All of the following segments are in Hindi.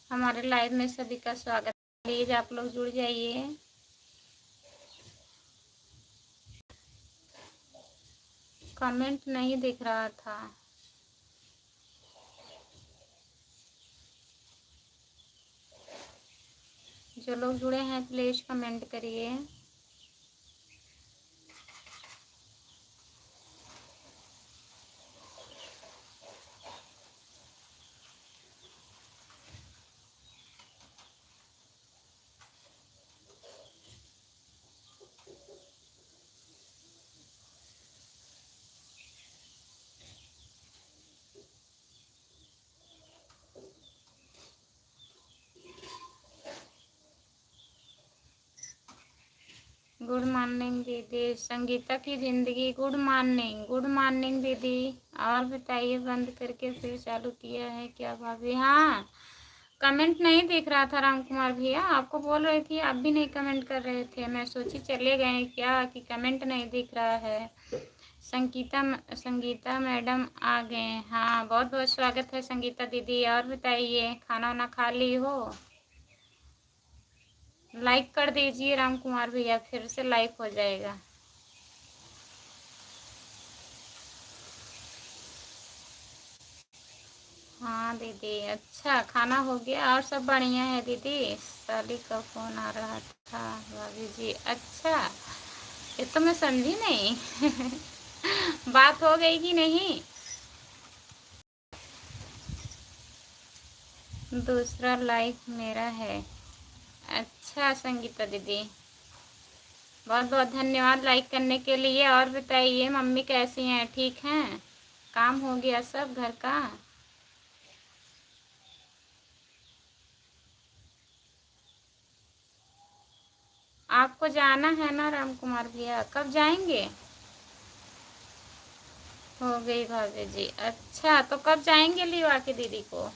हमारे लाइव में सभी का स्वागत। प्लीज आप लोग जुड़ जाइए। कमेंट नहीं दिख रहा था। जो लोग जुड़े हैं प्लीज कमेंट करिए। गुड मॉर्निंग दीदी। संगीता की जिंदगी। गुड मॉर्निंग दीदी। और बताइए, बंद करके फिर चालू किया है क्या भाभी? हाँ, कमेंट नहीं दिख रहा था राम कुमार भैया। आपको बोल रही थी, आप भी नहीं कमेंट कर रहे थे। मैं सोची चले गए क्या कि कमेंट नहीं दिख रहा है। संगीता मैडम आ गए। हाँ, बहुत बहुत स्वागत है संगीता दीदी। और बताइए, खाना वाना खा ली हो? लाइक कर दीजिए राम कुमार भैया, फिर से लाइक हो जाएगा। हाँ दीदी, अच्छा खाना हो गया और सब बढ़िया है दीदी। साली का फोन आ रहा था भाभी जी। अच्छा, ये तो मैं समझी नहीं। बात हो गई कि नहीं? दूसरा लाइक मेरा है। अच्छा संगीता दीदी, बहुत बहुत धन्यवाद लाइक करने के लिए। और बताइए, मम्मी कैसी हैं? ठीक हैं? काम हो गया सब घर का? आपको जाना है ना राम कुमार भैया? कब जाएंगे? हो गई भाभी जी। अच्छा, तो कब जाएंगे लिवा के दीदी को?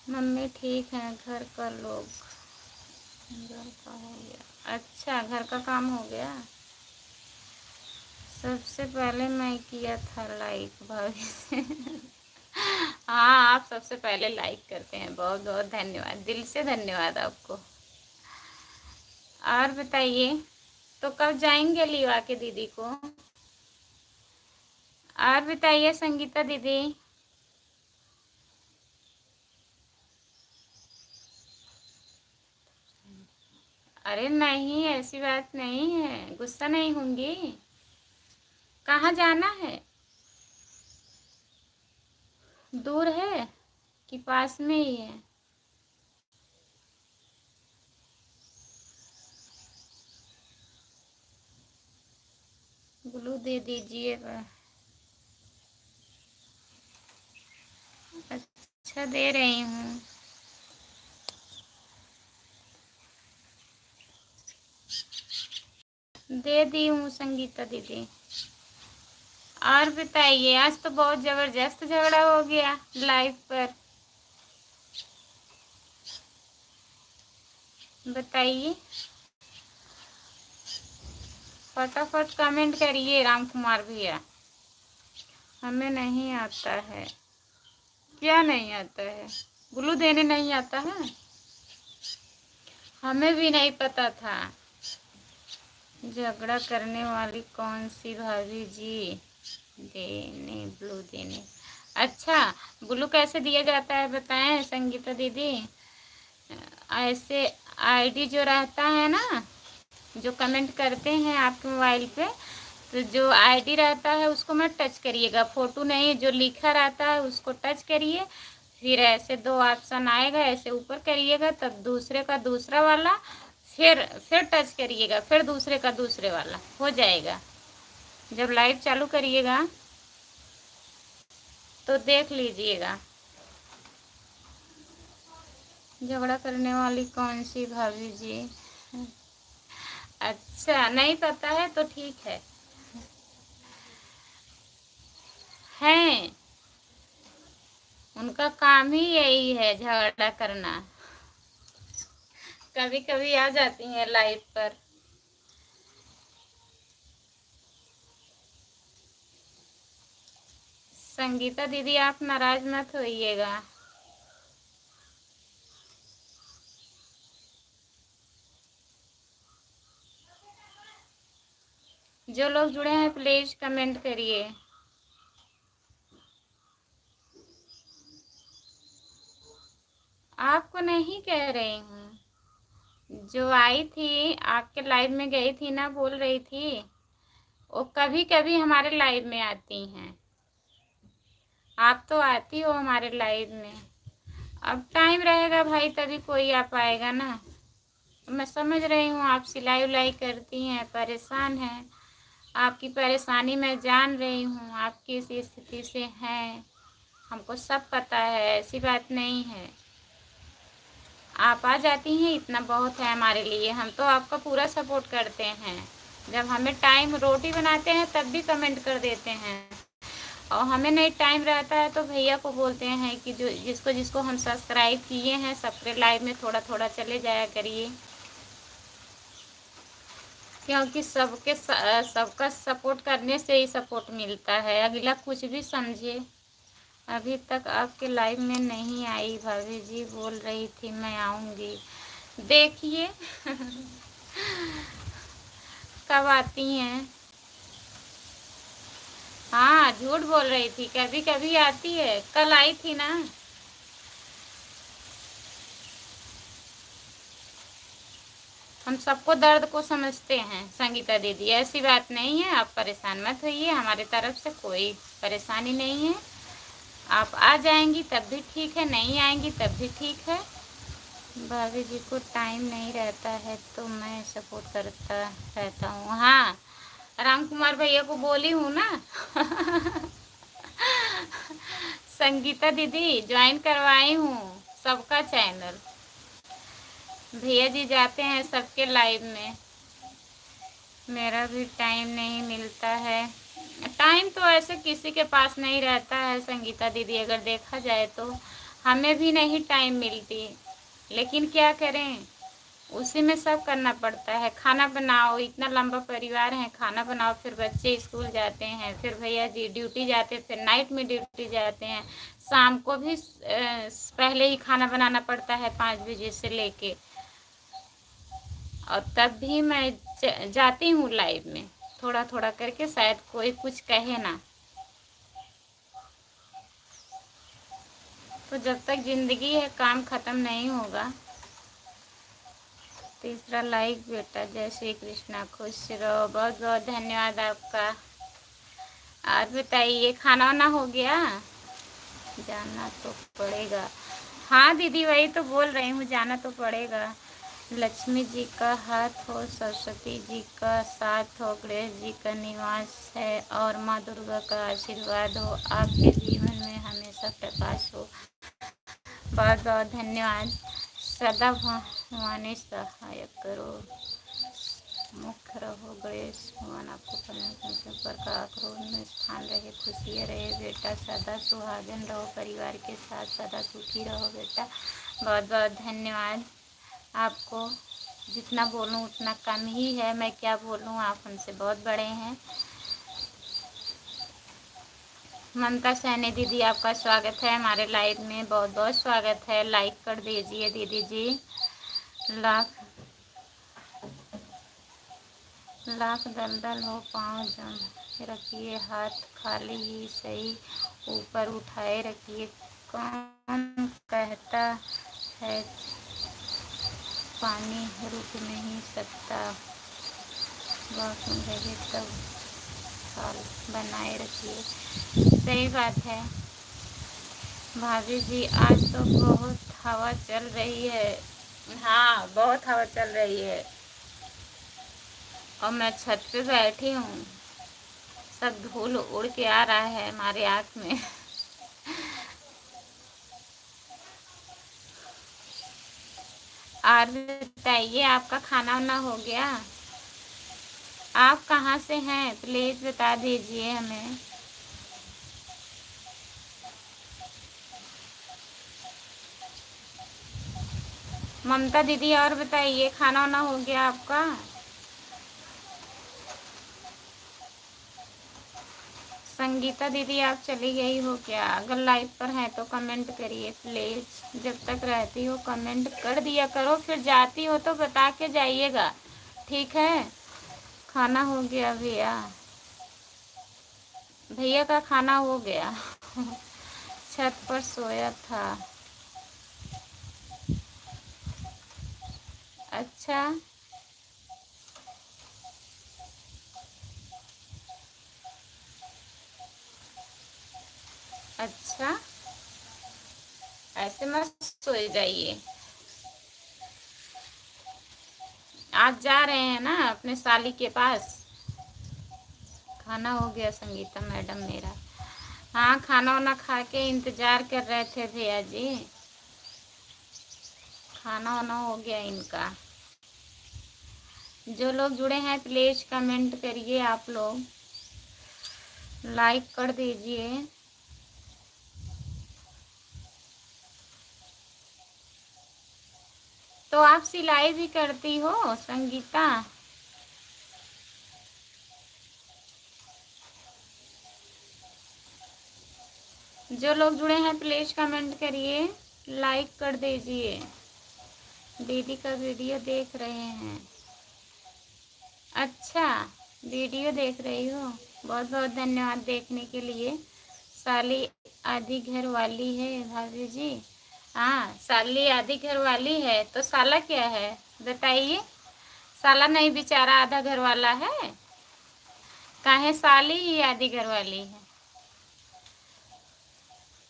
मम्मी ठीक है। घर का लोग, घर का हो गया। अच्छा, घर का काम हो गया। सबसे पहले मैं किया था लाइक भाभी से। हाँ, आप सबसे पहले लाइक करते हैं। बहुत बहुत धन्यवाद, दिल से धन्यवाद आपको। और बताइए, तो कब जाएंगे लिवा के दीदी को? और बताइए संगीता दीदी। अरे नहीं, ऐसी बात नहीं है, गुस्सा नहीं होंगी। कहाँ जाना है? दूर है कि पास में ही है? ग्लू दे दीजिए। अच्छा, दे रही हूँ। दे दी हूँ संगीता दीदी। और बताइए, आज तो बहुत जबरदस्त झगड़ा हो गया लाइव पर। बताइए, फटाफट कमेंट करिए राम कुमार भैया। हमें नहीं आता है। क्या नहीं आता है? ग्लू देने नहीं आता है? हमें भी नहीं पता था। झगड़ा करने वाली कौन सी भाभी जी? देने, ब्लू देने। अच्छा, ब्लू कैसे दिया जाता है बताएं संगीता दीदी? ऐसे आईडी जो रहता है ना, जो कमेंट करते हैं आपके मोबाइल पे, तो जो आईडी रहता है उसको मत टच करिएगा। फोटो नहीं, जो लिखा रहता है उसको टच करिए। फिर ऐसे दो ऑप्शन आएगा, ऐसे ऊपर करिएगा, तब दूसरे का दूसरा वाला, फिर टच करिएगा, फिर दूसरे का दूसरे वाला हो जाएगा। जब लाइव चालू करिएगा तो देख लीजिएगा। झगड़ा करने वाली कौन सी भाभी जी? अच्छा, नहीं पता है तो ठीक है। हैं, उनका काम ही यही है झगड़ा करना। कभी कभी आ जाती हैं लाइव पर। संगीता दीदी, आप नाराज मत होइएगा। जो लोग जुड़े हैं प्लीज कमेंट करिए। आपको नहीं कह रही हूँ, जो आई थी आपके लाइव में गई थी ना, बोल रही थी वो कभी कभी हमारे लाइव में आती हैं। आप तो आती हो हमारे लाइव में, अब टाइम रहेगा भाई तभी कोई आ पाएगा ना। मैं समझ रही हूँ आप सिलाई उलाई करती हैं, परेशान हैं, आपकी परेशानी मैं जान रही हूँ, आप किस स्थिति से हैं हमको सब पता है, ऐसी बात नहीं है। आप आ जाती हैं इतना बहुत है हमारे लिए, हम तो आपका पूरा सपोर्ट करते हैं। जब हमें टाइम रोटी बनाते हैं तब भी कमेंट कर देते हैं, और हमें नहीं टाइम रहता है तो भैया को बोलते हैं कि जो जिसको जिसको हम सब्सक्राइब किए हैं सबके लाइव में थोड़ा थोड़ा चले जाया करिए, क्योंकि सबका सपोर्ट करने से ही सपोर्ट मिलता है, अगला कुछ भी समझे। अभी तक आपके लाइव में नहीं आई, भाभी जी बोल रही थी मैं आऊँगी, देखिए कब आती हैं। हाँ झूठ बोल रही थी, कभी कभी आती है, कल आई थी ना। हम सबको दर्द को समझते हैं संगीता दीदी, ऐसी बात नहीं है, आप परेशान मत होइए, हमारे तरफ से कोई परेशानी नहीं है। आप आ जाएंगी तब भी ठीक है, नहीं आएंगी तब भी ठीक है। भाभी जी को टाइम नहीं रहता है तो मैं सपोर्ट करता रहता हूँ। हाँ राम कुमार भैया को बोली हूँ ना संगीता दीदी ज्वाइन करवाई हूँ सबका चैनल, भैया जी जाते हैं सबके लाइव में, मेरा भी टाइम नहीं मिलता है। टाइम तो ऐसे किसी के पास नहीं रहता है संगीता दीदी, अगर देखा जाए तो हमें भी नहीं टाइम मिलती, लेकिन क्या करें, उसी में सब करना पड़ता है। खाना बनाओ, इतना लंबा परिवार है, खाना बनाओ, फिर बच्चे स्कूल जाते हैं, फिर भैया जी ड्यूटी जाते, फिर नाइट में ड्यूटी जाते हैं, शाम को भी पहले ही खाना बनाना पड़ता है 5 बजे से लेके, और तब भी मैं जाती हूँ लाइव में थोड़ा थोड़ा करके, शायद कोई कुछ कहे ना। तो जब तक जिंदगी है काम ख़त्म नहीं होगा। तीसरा लाइक बेटा, जय श्री कृष्णा, खुश रहो, बहुत बहुत धन्यवाद आपका। और बताइए खाना वाना हो गया? जाना तो पड़ेगा। हाँ दीदी वही तो बोल रही हूँ, जाना तो पड़ेगा। लक्ष्मी जी का हाथ हो, सरस्वती जी का साथ हो, गणेश जी का निवास है, और माँ दुर्गा का आशीर्वाद हो, आपके जीवन में हमेशा प्रकाश हो। बहुत बहुत धन्यवाद। सदा भगवान सहायक करो, मुख रहो गणेश भगवान, आपको पर का क्रोध में स्थान रहे, खुशी रहे बेटा, सदा सुहागन रहो, परिवार के साथ सदा सुखी रहो बेटा। बहुत बहुत धन्यवाद आपको। जितना बोलूँ उतना कम ही है, मैं क्या बोलूँ, आप हमसे बहुत बड़े हैं। ममता सैनी दीदी आपका स्वागत है हमारे लाइव में, बहुत बहुत स्वागत है, लाइक कर दीजिए दीदी जी। लाख लाख दलदल हो, पाँव जम रखिए, हाथ खाली ही सही ऊपर उठाए रखिए, कौन कहता है पानी रुक नहीं सकता, बहुत रहे तब हाल बनाए रखिए। सही बात है भाभी जी, आज तो बहुत हवा चल रही है। हाँ बहुत हवा चल रही है, और मैं छत पे बैठी हूँ, सब धूल उड़ के आ रहा है हमारे आँख में और बताइए आपका खाना वाना हो गया? आप कहाँ से हैं प्लीज़ बता दीजिए हमें। ममता दीदी और बताइए खाना वाना हो गया आपका? संगीता दीदी आप चली गई हो क्या? अगर लाइव पर हैं तो कमेंट करिए प्लीज़, जब तक रहती हो कमेंट कर दिया करो, फिर जाती हो तो बता के जाइएगा, ठीक है? खाना हो गया भैया, भैया का खाना हो गया। छत पर सोया था। अच्छा, अच्छा, ऐसे मत सोए जाइए। आज जा रहे हैं ना अपने साली के पास। खाना हो गया संगीता मैडम मेरा। हाँ, खाना वाना खा के इंतजार कर रहे थे भैया जी। खाना वाना हो गया इनका। जो लोग जुड़े हैं प्लीज कमेंट करिए, आप लोग लाइक कर दीजिए। तो आप सिलाई भी करती हो संगीता? जो लोग जुड़े हैं प्लीज कमेंट करिए, लाइक कर दीजिए। दीदी का वीडियो देख रहे हैं। अच्छा, वीडियो देख रही हो, बहुत बहुत धन्यवाद देखने के लिए। साली आधी घर वाली है भाभी जी। हाँ, साली आधी घर वाली है तो साला क्या है बताइए? साला नहीं, बेचारा आधा घर वाला है। काहे साली ही आधी घर वाली है?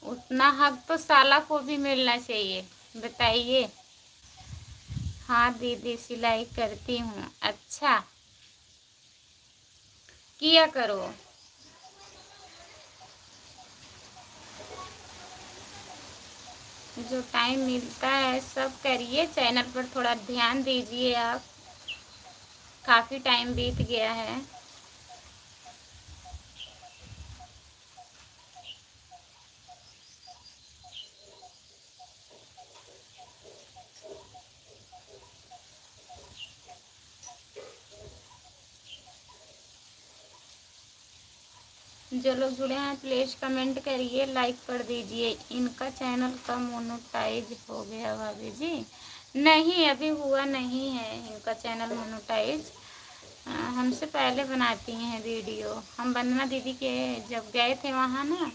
उतना हक तो साला को भी मिलना चाहिए, बताइए। हाँ दीदी, सिलाई करती हूँ। अच्छा, किया करो। जो टाइम मिलता है सब करिए, चैनल पर थोड़ा ध्यान दीजिए आप। काफ़ी टाइम बीत गया है। जो लोग जुड़े हैं प्लीज कमेंट करिए, लाइक कर दीजिए। इनका चैनल का मोनेटाइज हो गया भाभी जी? नहीं, अभी हुआ नहीं है इनका चैनल मोनेटाइज। हमसे पहले बनाती हैं वीडियो। हम वंदना दीदी के जब गए थे वहाँ ना,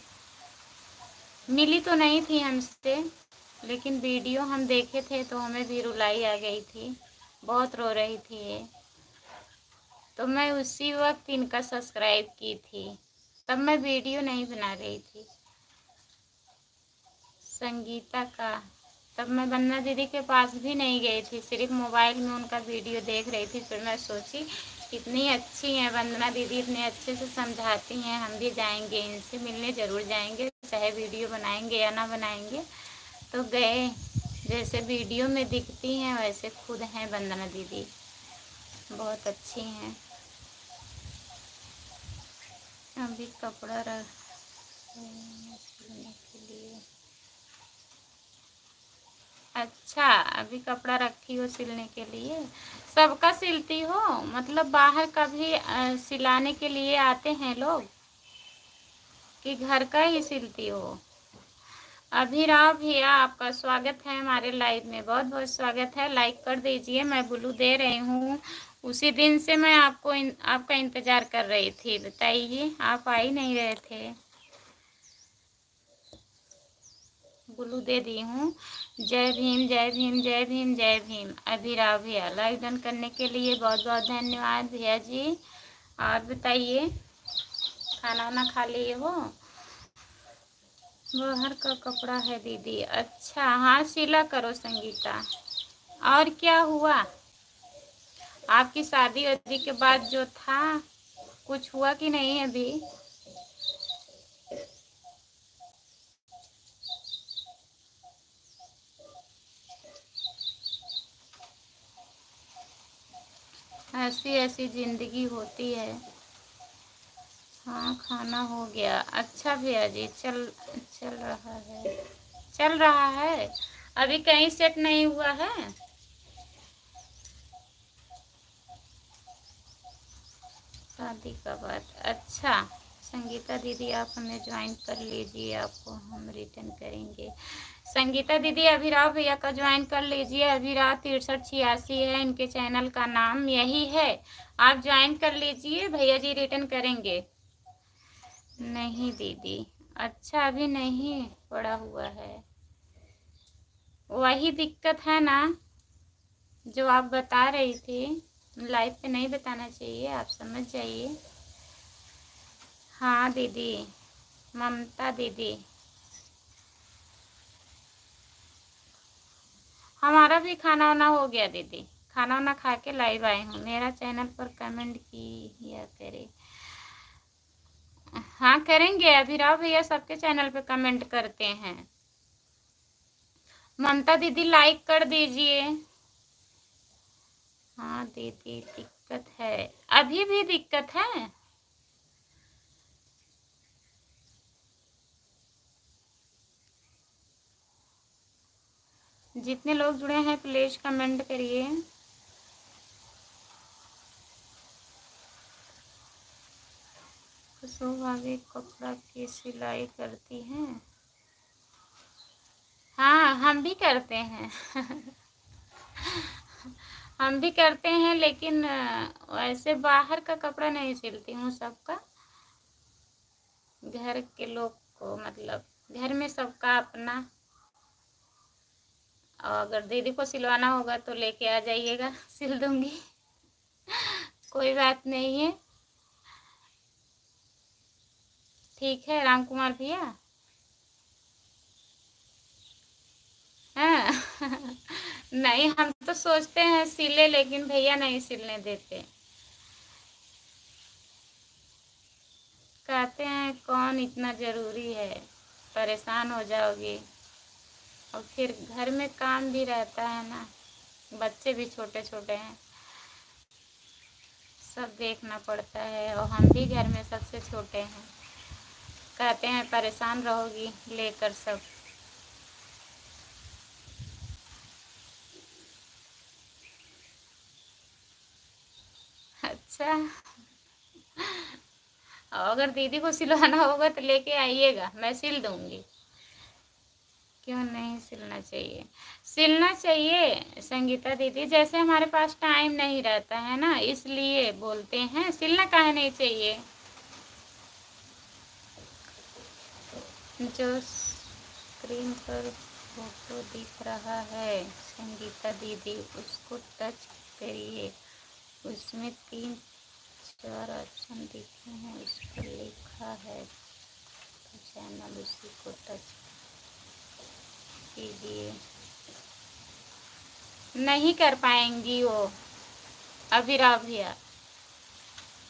मिली तो नहीं थी हमसे, लेकिन वीडियो हम देखे थे तो हमें भी रुलाई आ गई थी, बहुत रो रही थी ये। तो मैं उसी वक्त इनका सब्सक्राइब की थी, तब मैं वीडियो नहीं बना रही थी संगीता का। तब मैं वंदना दीदी के पास भी नहीं गई थी, सिर्फ मोबाइल में उनका वीडियो देख रही थी। फिर मैं सोची इतनी अच्छी हैं वंदना दीदी, इतने अच्छे से समझाती हैं, हम भी जाएंगे, इनसे मिलने ज़रूर जाएंगे, चाहे वीडियो बनाएंगे या ना बनाएंगे। तो गए। जैसे वीडियो में दिखती हैं वैसे खुद हैं वंदना दीदी, बहुत अच्छी हैं। अभी कपड़ा रख सिलने के लिए। अच्छा, अभी कपड़ा रखी हो सिलने के लिए? सबका सिलती हो? मतलब बाहर का भी सिलाने के लिए आते हैं लोग, कि घर का ही सिलती हो? अभिराव भैया, आपका स्वागत है हमारे लाइव में, बहुत बहुत स्वागत है। लाइक कर दीजिए, मैं ब्लू दे रही हूँ। उसी दिन से मैं आपका इंतज़ार कर रही थी, बताइए, आप आ ही नहीं रहे थे। ब्लू दे दी हूँ। जय भीम, जय भीम, जय भीम, जय भीम। अभिराव भैया, लाइक डन करने के लिए बहुत बहुत धन्यवाद भैया जी। और बताइए, खाना वाना खा लिए हो? बाहर का कपड़ा है दीदी। अच्छा, हाँ, सिला करो संगीता। और क्या हुआ आपकी शादी वादी के बाद जो था, कुछ हुआ कि नहीं अभी? ऐसी ऐसी जिंदगी होती है। हाँ, खाना हो गया। अच्छा भैया जी, चल चल रहा है, चल रहा है। अभी कहीं सेट नहीं हुआ है। शादी का बात। अच्छा, संगीता दीदी आप हमें ज्वाइन कर लीजिए, आपको हम रिटर्न करेंगे। संगीता दीदी अभिराव भैया का ज्वाइन कर लीजिए। अभिराव 6386 है इनके चैनल का नाम, यही है। आप ज्वाइन कर लीजिए, भैया जी रिटर्न करेंगे। नहीं दीदी, अच्छा अभी नहीं पड़ा हुआ है, वही दिक्कत है ना जो आप बता रही थी। लाइव पे नहीं बताना चाहिए, आप समझ जाइए। हाँ दीदी, ममता दीदी, हमारा भी खाना वाना हो गया दीदी, खाना वाना खा के लाइव आए हूँ। मेरा चैनल पर कमेंट किया करे। हाँ करेंगे, अभिराव भैया सबके चैनल पे कमेंट करते हैं। ममता दीदी लाइक कर दीजिए। हाँ दीदी दिक्कत है, अभी भी दिक्कत है। जितने लोग जुड़े हैं प्लीज कमेंट करिए। खुशबू भाभी कपड़ा की सिलाई करती हैं? हाँ हम भी करते हैं हम भी करते हैं, लेकिन वैसे बाहर का कपड़ा नहीं सिलती हूँ सबका, घर के लोग को, मतलब घर में सबका अपना। और अगर दीदी को सिलवाना होगा तो लेके आ जाइएगा, सिल दूंगी कोई बात नहीं है। ठीक है राम कुमार भैया। हाँ नहीं, हम तो सोचते हैं सिले, लेकिन भैया नहीं सिलने देते। कहते हैं कौन इतना ज़रूरी है, परेशान हो जाओगी। और फिर घर में काम भी रहता है ना, बच्चे भी छोटे छोटे हैं, सब देखना पड़ता है, और हम भी घर में सबसे छोटे हैं। कहते हैं परेशान रहोगी लेकर सब। अच्छा, अगर दीदी को सिलवाना होगा तो लेके आइएगा, मैं सिल दूंगी। क्यों नहीं सिलना चाहिए? सिलना चाहिए संगीता दीदी, जैसे हमारे पास टाइम नहीं रहता है ना, इसलिए बोलते हैं, सिलना काहे नहीं चाहिए। जो स्क्रीन पर फोटो दिख रहा है संगीता दीदी, उसको टच करिए, उसमें 3-4 ऑप्शन दिखे हैं, उस पर लिखा है तो चैनल, उसी को टच कीजिए। नहीं कर पाएंगी वो अभिराव भैया,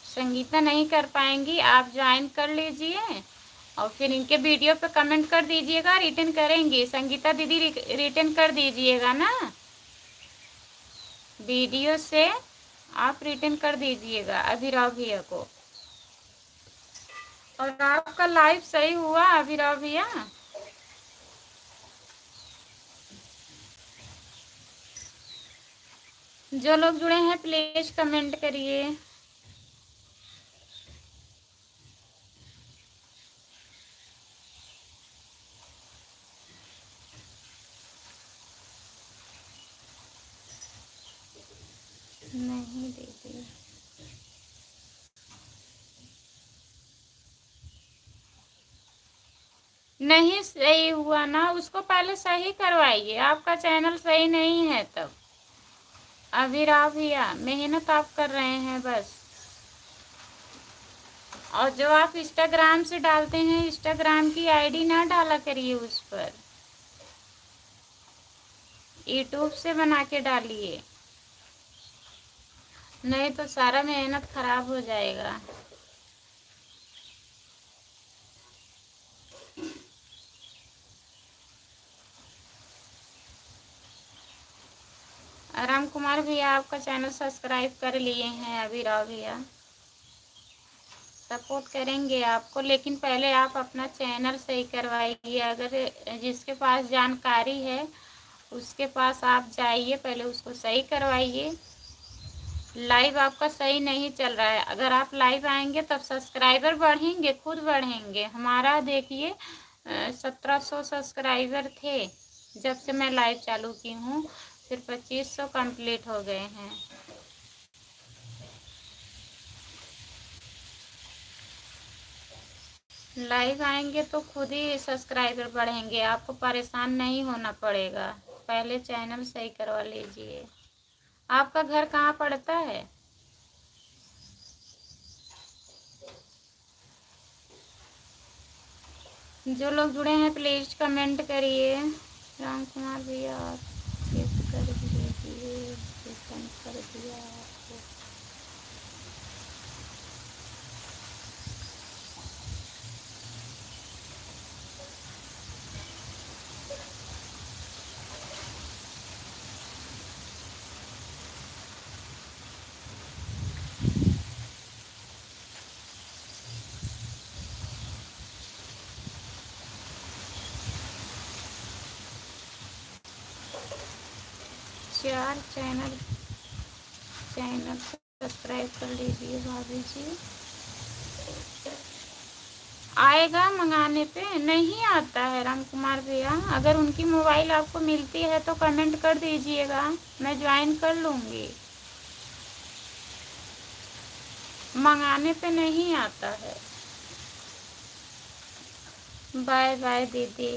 संगीता नहीं कर पाएंगी। आप ज्वाइन कर लीजिए और फिर इनके वीडियो पे कमेंट कर दीजिएगा, रिटर्न करेंगी। संगीता दीदी रिटर्न कर दीजिएगा ना, वीडियो से आप रिटर्न कर दीजिएगा अभिराव भैया को। और आपका लाइव सही हुआ अभिराव भैया? जो लोग जुड़े हैं प्लीज कमेंट करिए। नहीं दीदी, नहीं सही हुआ ना, उसको पहले सही करवाइए, आपका चैनल सही नहीं है तब। अभिराव भैया मेहनत आप कर रहे हैं बस, और जो आप इंस्टाग्राम से डालते हैं, इंस्टाग्राम की आईडी ना डाला करिए उस पर, यूट्यूब से बना के डालिए, नहीं तो सारा मेहनत खराब हो जाएगा। राम कुमार भैया आपका चैनल सब्सक्राइब कर लिए हैं अभिराव भैया, सपोर्ट करेंगे आपको, लेकिन पहले आप अपना चैनल सही करवाइए। अगर जिसके पास जानकारी है उसके पास आप जाइए, पहले उसको सही करवाइए। लाइव आपका सही नहीं चल रहा है, अगर आप लाइव आएंगे तब सब्सक्राइबर बढ़ेंगे, खुद बढ़ेंगे। हमारा देखिए 1700 सब्सक्राइबर थे, जब से मैं लाइव चालू की हूँ फिर 2500 कंप्लीट हो गए हैं। लाइव आएंगे तो खुद ही सब्सक्राइबर बढ़ेंगे, आपको परेशान नहीं होना पड़ेगा। पहले चैनल सही करवा लीजिए। आपका घर कहाँ पड़ता है? जो लोग जुड़े हैं प्लीज कमेंट करिए। राम कुमार भैया आप चेक कर लीजिए, सेंड कर दिया आपको। चार चैनल सब्सक्राइब कर लीजिए भाभी जी। आएगा मंगाने पे? नहीं आता है राम कुमार भैया। अगर उनकी मोबाइल आपको मिलती है तो कमेंट कर दीजिएगा, मैं ज्वाइन कर लूँगी। मंगाने पे नहीं आता है। बाय बाय दीदी।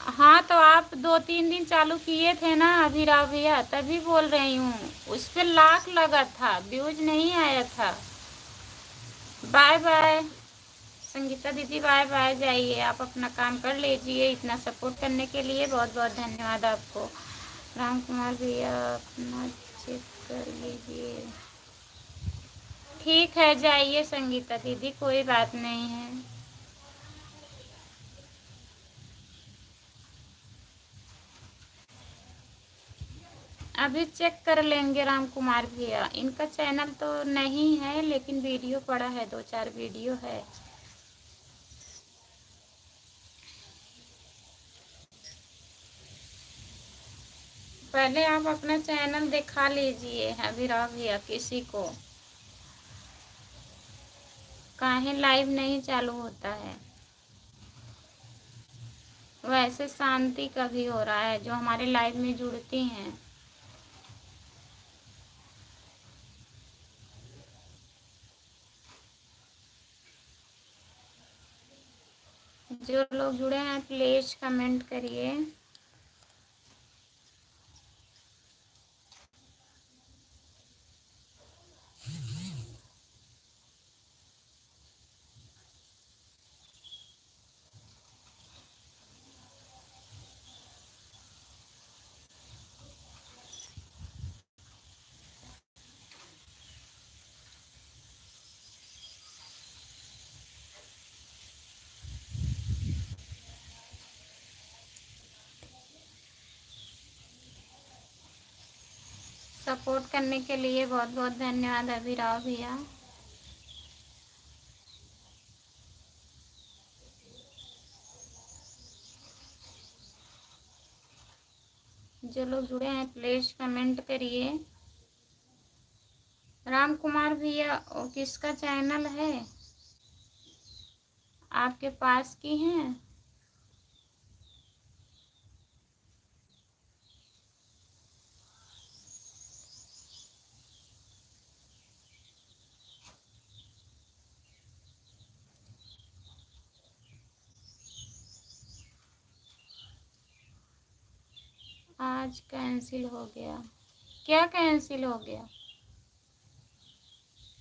हाँ तो आप 2-3 दिन चालू किए थे ना अभी राव भैया, तभी बोल रही हूँ। उस पर लाख लगा था, व्यूज नहीं आया था। बाय बाय संगीता दीदी, बाय बाय। जाइए आप अपना काम कर लीजिए। इतना सपोर्ट करने के लिए बहुत बहुत धन्यवाद आपको। राम कुमार भैया अपना चेक कर लीजिए। ठीक है जाइए संगीता दीदी, कोई बात नहीं है। अभी चेक कर लेंगे राम कुमार भैया। इनका चैनल तो नहीं है लेकिन वीडियो पड़ा है, 2-4 वीडियो है। पहले आप अपना चैनल दिखा लीजिए अभिराव भैया किसी को। काहे लाइव नहीं चालू होता है? वैसे शांति का भी हो रहा है जो हमारे लाइव में जुड़ती हैं। जो लोग जुड़े हैं प्लीज कमेंट करिए। सपोर्ट करने के लिए बहुत बहुत धन्यवाद अभिराव भैया। जो लोग जुड़े हैं प्लीज कमेंट करिए। राम कुमार भैया वो किसका चैनल है आपके पास की हैं? आज कैंसिल हो गया? क्या कैंसिल हो गया?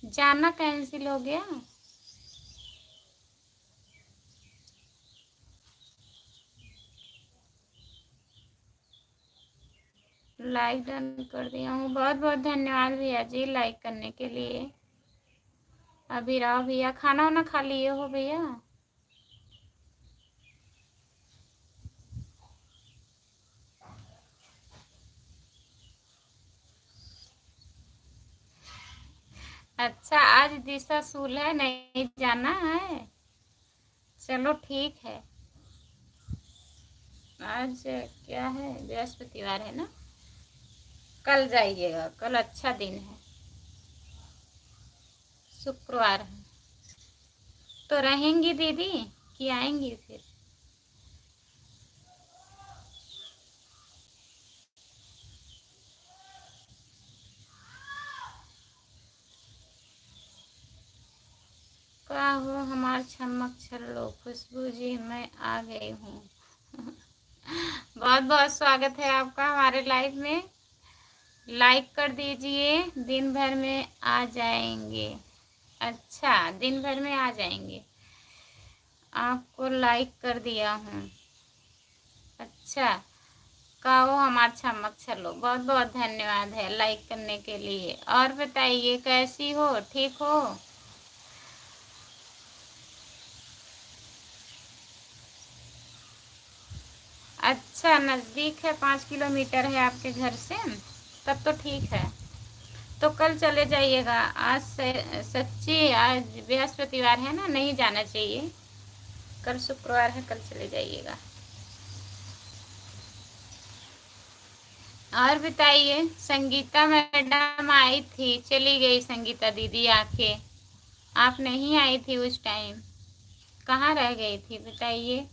जाना कैंसिल हो गया? लाइक डन कर दिया हूँ। बहुत बहुत धन्यवाद भैया जी लाइक करने के लिए। अभिराव भैया खाना वाना खा लिए हो भैया? अच्छा आज दिशा सूल है, नहीं जाना है? चलो ठीक है। आज क्या है? बृहस्पतिवार है ना? कल जाइएगा, कल अच्छा दिन है। शुक्रवार है तो रहेंगी दीदी पिंकी आएंगी फिर। का हो हमार छमक छल्लो खुशबू जी, मैं आ गई हूँ। बहुत बहुत स्वागत है आपका हमारे लाइव में। लाइक कर दीजिए, दिन भर में आ जाएंगे। अच्छा, दिन भर में आ जाएंगे। आपको लाइक कर दिया हूँ। अच्छा, कहो हमार छमक छल्लो, बहुत बहुत धन्यवाद है लाइक करने के लिए। और बताइए कैसी हो, ठीक हो? अच्छा, नज़दीक है, 5 किलोमीटर है आपके घर से, तब तो ठीक है। तो कल चले जाइएगा। आज से सच्ची आज बृहस्पतिवार है ना, नहीं जाना चाहिए। कल शुक्रवार है, कल चले जाइएगा। और बताइए, संगीता मैडम आई थी, चली गई संगीता दीदी आके। आप नहीं आई थी उस टाइम, कहाँ रह गई थी बताइए।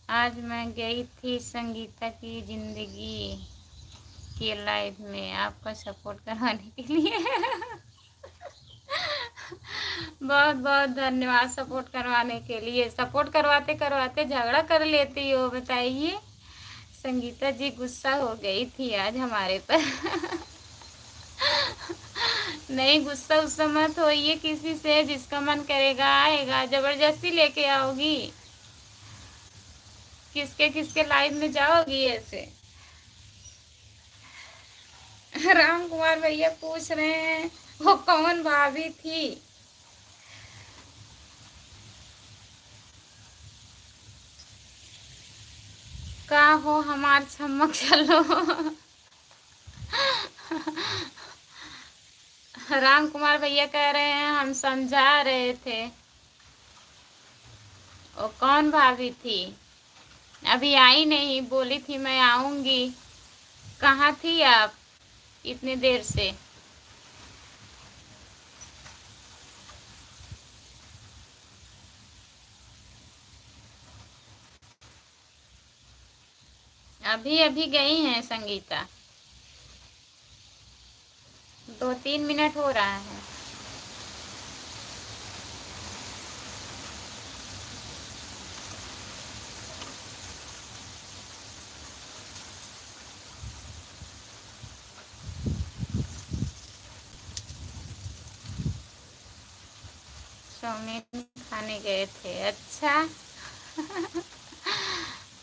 आज मैं गई थी संगीता की जिंदगी के लाइफ में आपका सपोर्ट करवाने के लिए। बहुत बहुत धन्यवाद सपोर्ट करवाने के लिए। सपोर्ट करवाते करवाते झगड़ा कर लेती हो बताइए। संगीता जी गुस्सा हो गई थी आज हमारे पर। नहीं, गुस्सा उस्सा मत होइए किसी से, जिसका मन करेगा आएगा, जबरदस्ती लेके आओगी? किसके किसके लाइफ में जाओगी ऐसे? राम कुमार भैया पूछ रहे हैं वो कौन भाभी थी। का हो हमार छमक चलो। राम कुमार भैया कह रहे हैं हम समझा रहे थे। वो कौन भाभी थी? अभी आई नहीं, बोली थी मैं आऊंगी। कहाँ थी आप इतनी देर से? अभी अभी गई हैं संगीता, 2-3 मिनट हो रहा है। चाउमीन खाने गए थे, अच्छा।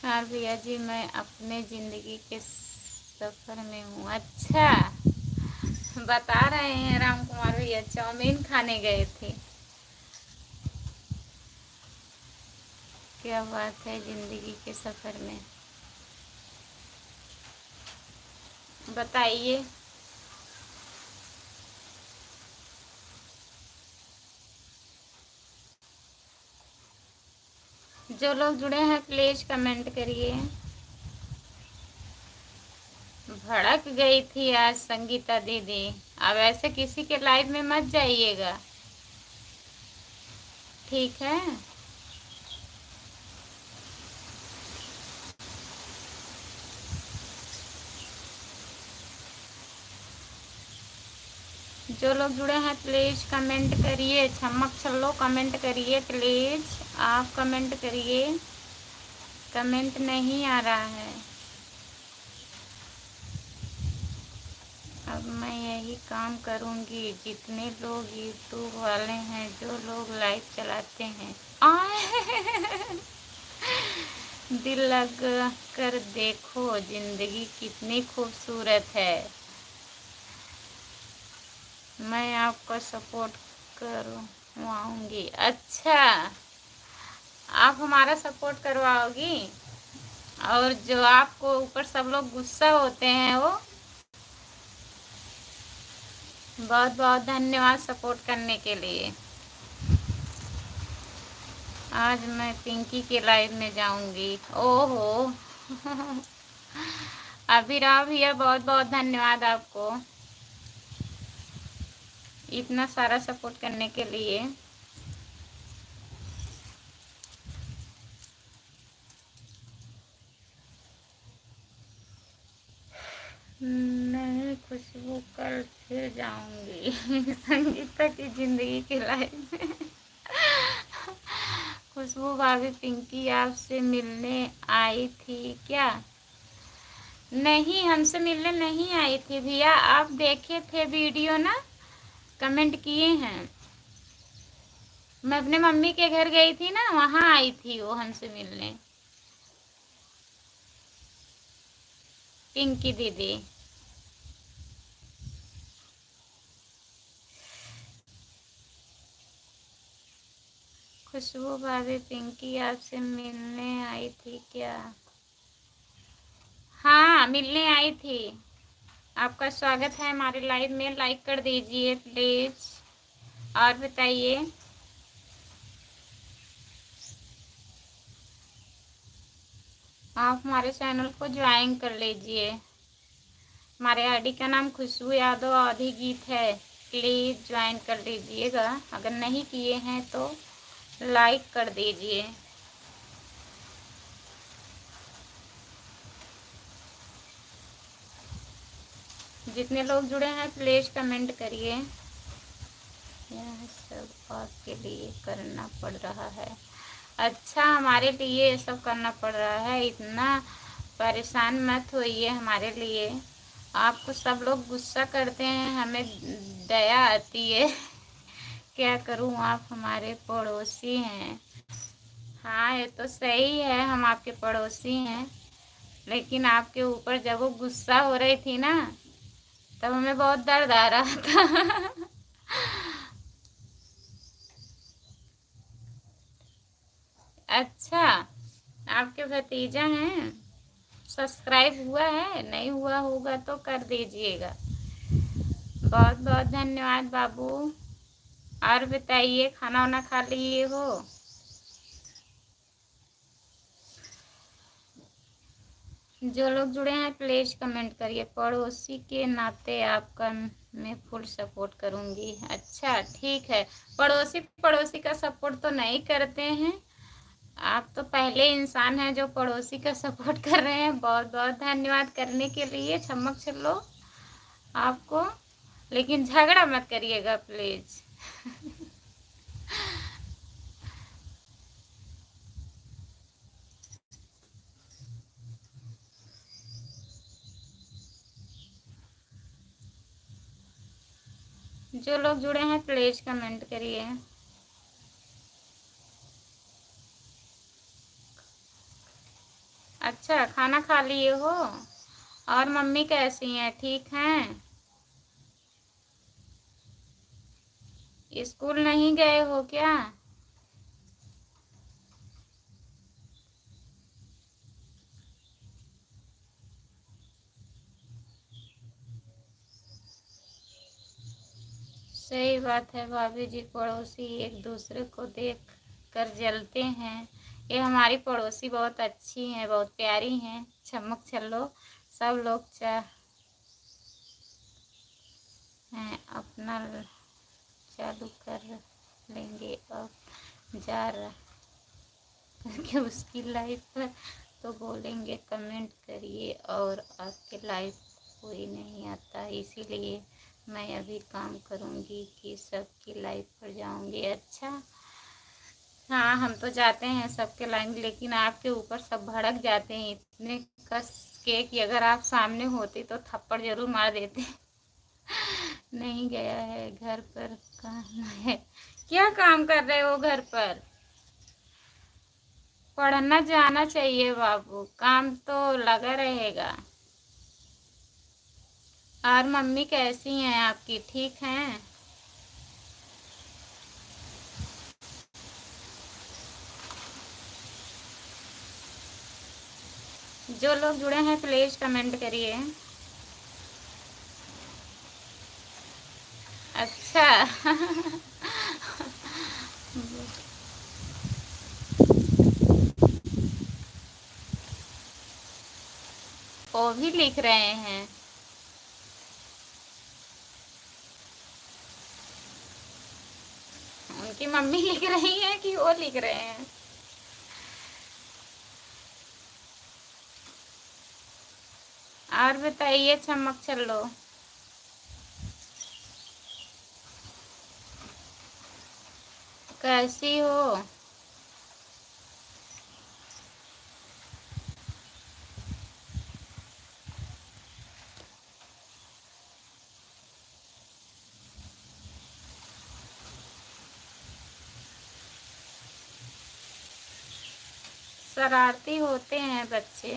हाँ भैया जी, मैं अपने ज़िंदगी के सफ़र में हूँ। अच्छा, बता रहे हैं राम कुमार भैया चाउमीन खाने गए थे। क्या बात है ज़िंदगी के सफ़र में, बताइए। जो लोग जुड़े हैं प्लीज़ कमेंट करिए। भड़क गई थी आज संगीता दीदी, अब ऐसे किसी के लाइफ में मत जाइएगा, ठीक है? जो लोग जुड़े हैं प्लीज़ कमेंट करिए। छमक छल्लो कमेंट करिए प्लीज़, आप कमेंट करिए। कमेंट नहीं आ रहा है। अब मैं यही काम करूँगी, जितने लोग यूट्यूब वाले हैं, जो लोग लाइव चलाते हैं, आए दिल लगा कर देखो, ज़िंदगी कितनी खूबसूरत है। मैं आपका सपोर्ट करवाऊंगी। अच्छा, आप हमारा सपोर्ट करवाओगी? और जो आपको ऊपर सब लोग गुस्सा होते हैं वो, बहुत बहुत धन्यवाद सपोर्ट करने के लिए। आज मैं पिंकी के लाइव में जाऊंगी। ओहो। अभिराम भैया बहुत बहुत धन्यवाद आपको इतना सारा सपोर्ट करने के लिए। जाऊंगी संगीता की जिंदगी की लाइफ में। खुशबू भाभी पिंकी आपसे मिलने आई थी क्या? नहीं, हमसे मिलने नहीं आई थी भैया, आप देखे थे वीडियो ना, कमेंट किए हैं। मैं अपने मम्मी के घर गई थी ना, वहाँ आई थी वो हमसे मिलने, पिंकी दीदी। खुशबू भाभी पिंकी आपसे मिलने आई थी क्या? हाँ, मिलने आई थी। आपका स्वागत है हमारे लाइव में, लाइक कर दीजिए प्लीज। और बताइए। आप हमारे चैनल को ज्वाइन कर लीजिए। हमारे आईडी का नाम खुशबू यादव आधी गीत है, प्लीज ज्वाइन कर लीजिएगा। अगर नहीं किए हैं तो लाइक कर दीजिए। जितने लोग जुड़े हैं प्लीज कमेंट करिए। यह सब आपके लिए करना पड़ रहा है। अच्छा, हमारे लिए ये सब करना पड़ रहा है, इतना परेशान मत होइए हमारे लिए। आपको सब लोग गुस्सा करते हैं, हमें दया आती है। क्या करूं, आप हमारे पड़ोसी हैं। हाँ, ये तो सही है, हम आपके पड़ोसी हैं, लेकिन आपके ऊपर जब वो गुस्सा हो रही थी ना, तब हमें बहुत दर्द आ रहा था। अच्छा, आपके भतीजा हैं? सब्सक्राइब हुआ है? नहीं हुआ होगा तो कर दीजिएगा। बहुत बहुत धन्यवाद बाबू। और बताइए, खाना वाना खा लिए हो? जो लोग जुड़े हैं प्लीज कमेंट करिए। पड़ोसी के नाते आपका मैं फुल सपोर्ट करूंगी। अच्छा ठीक है, पड़ोसी पड़ोसी का सपोर्ट तो नहीं करते हैं। आप तो पहले इंसान हैं जो पड़ोसी का सपोर्ट कर रहे हैं। बहुत बहुत धन्यवाद करने के लिए, चमक चलो आपको, लेकिन झगड़ा मत करिएगा प्लीज। जो लोग जुड़े हैं प्लीज कमेंट करिए। अच्छा, खाना खा लिए हो? और मम्मी कैसी हैं, ठीक हैं? स्कूल नहीं गए हो क्या? सही बात है भाभी जी, पड़ोसी एक दूसरे को देख कर जलते हैं। ये हमारी पड़ोसी बहुत अच्छी हैं, बहुत प्यारी हैं। चमक चलो, सब लोग चाह हैं अपना चालू कर लेंगे और जा रहा करके उसकी लाइफ पर तो बोलेंगे कमेंट करिए, और आपके लाइफ कोई नहीं आता, इसीलिए मैं अभी काम करूँगी कि सबकी लाइफ पर जाऊँगी। अच्छा, हाँ हम तो जाते हैं सबके लाइन, लेकिन आपके ऊपर सब भड़क जाते हैं इतने कस के कि अगर आप सामने होते तो थप्पड़ जरूर मार देते। नहीं गया है घर पर, काम है। क्या काम कर रहे हो घर पर? पढ़ना जाना चाहिए बाबू, काम तो लगा रहेगा। और मम्मी कैसी हैं आपकी, ठीक हैं? जो लोग जुड़े हैं प्लीज कमेंट करिए। अच्छा। वो भी लिख रहे हैं। उनकी मम्मी लिख रही है कि वो लिख रहे हैं? और बताइए चमक चलो। कैसी हो? शरारती होते हैं बच्चे।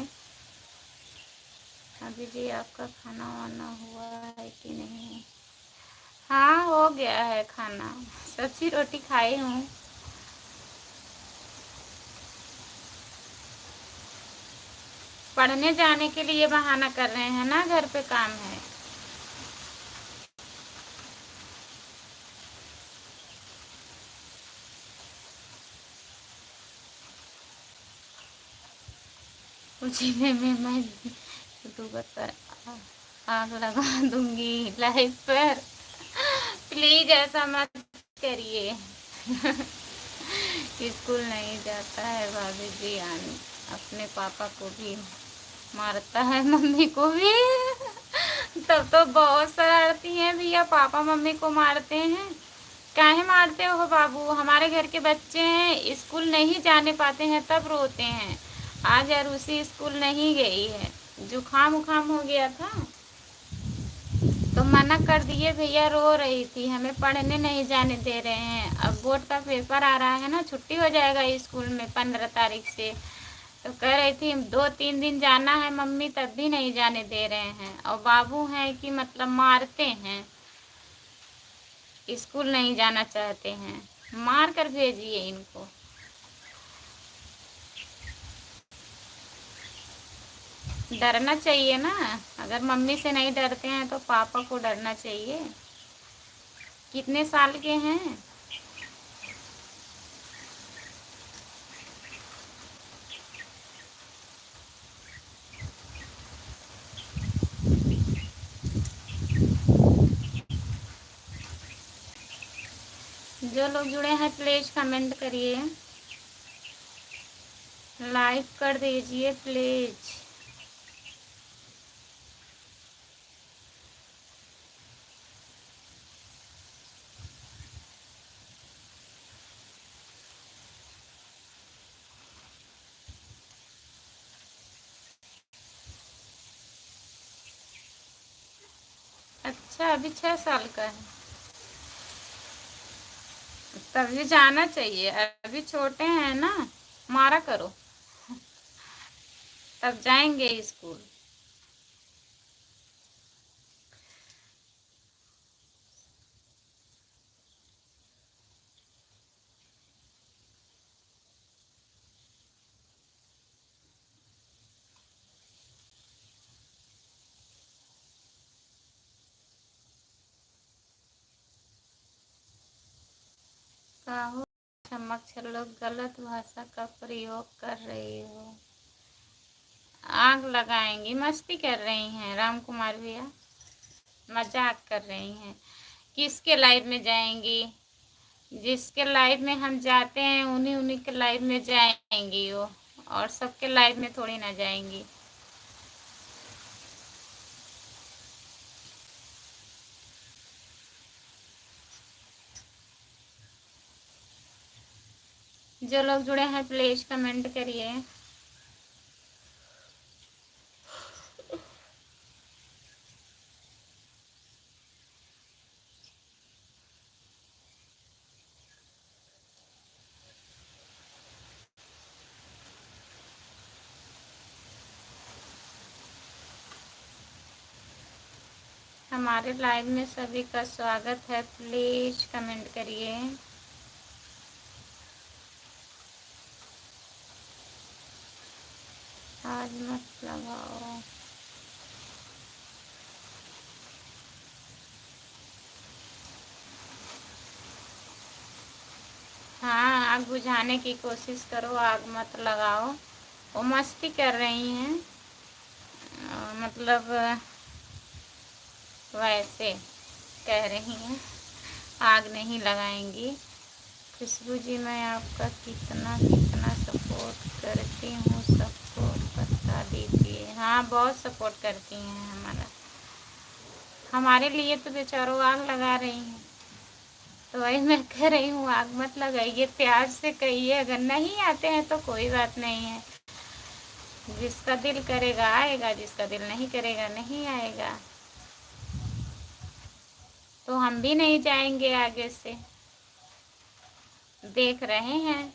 अभी जी आपका खाना वाना हुआ है कि नहीं? हाँ, हो गया है खाना। सब्जी रोटी खाई हूँ। पढ़ने जाने के लिए बहाना कर रहे हैं ना, घर पे काम है। उसी में मैं पर आग लगा दूंगी लाइफ पर। प्लीज ऐसा मत करिए। स्कूल नहीं जाता है भाभी जी, अपने पापा को भी मारता है, मम्मी को भी। तब तो बहुत शरारती हैं भैया, पापा मम्मी को मारते हैं। काहे मारते हो बाबू? हमारे घर के बच्चे हैं, स्कूल नहीं जाने पाते हैं तब रोते हैं। आज अरुषि स्कूल नहीं गई है, जुकाम उखाम हो गया था तो मना कर दिए भैया, रो रही थी, हमें पढ़ने नहीं जाने दे रहे हैं। अब बोर्ड का पेपर आ रहा है ना, छुट्टी हो जाएगा स्कूल में 15 तारीख से। तो कह रही थी 2-3 दिन जाना है मम्मी, तब भी नहीं जाने दे रहे हैं। और बाबू हैं कि मतलब मारते हैं, स्कूल नहीं जाना चाहते हैं। मार कर भेजिए इनको। डरना चाहिए ना, अगर मम्मी से नहीं डरते हैं तो पापा को डरना चाहिए। कितने साल के हैं? जो लोग जुड़े हैं प्लीज कमेंट करिए, लाइक कर दीजिए प्लीज। अच्छा, अभी 6 साल का है, तभी जाना चाहिए। अभी छोटे हैं ना, मारा करो तब जाएंगे स्कूल। काहो चमक लोग गलत भाषा का प्रयोग कर रही हो। आग लगाएंगी, मस्ती कर रही हैं राम कुमार भैया, मजाक कर रही हैं। किसके लाइफ में जाएंगी? जिसके लाइफ में हम जाते हैं उन्हीं उन्हीं के लाइफ में जाएंगी वो, और सबके लाइफ में थोड़ी ना जाएंगी। जो लोग जुड़े हैं प्लीज कमेंट करिए। हमारे लाइव में सभी का स्वागत है, प्लीज कमेंट करिए। आज मत लगाओ। हाँ, आग बुझाने की कोशिश करो, आग मत लगाओ। वो मस्ती कर रही हैं, मतलब वैसे कह रही हैं, आग नहीं लगाएंगी। खुशबू जी, मैं आपका कितना कितना सपोर्ट करती हूँ, सबको बता दीजिए। हाँ, बहुत सपोर्ट करती हैं हमारे लिए तो बेचारों आग लगा रही हैं। तो वही मैं कह रही हूँ, आग मत लगाइए, प्यार से कहिए। अगर नहीं आते हैं तो कोई बात नहीं है, जिसका दिल करेगा आएगा, जिसका दिल नहीं करेगा नहीं आएगा। तो हम भी नहीं जाएंगे आगे से, देख रहे हैं।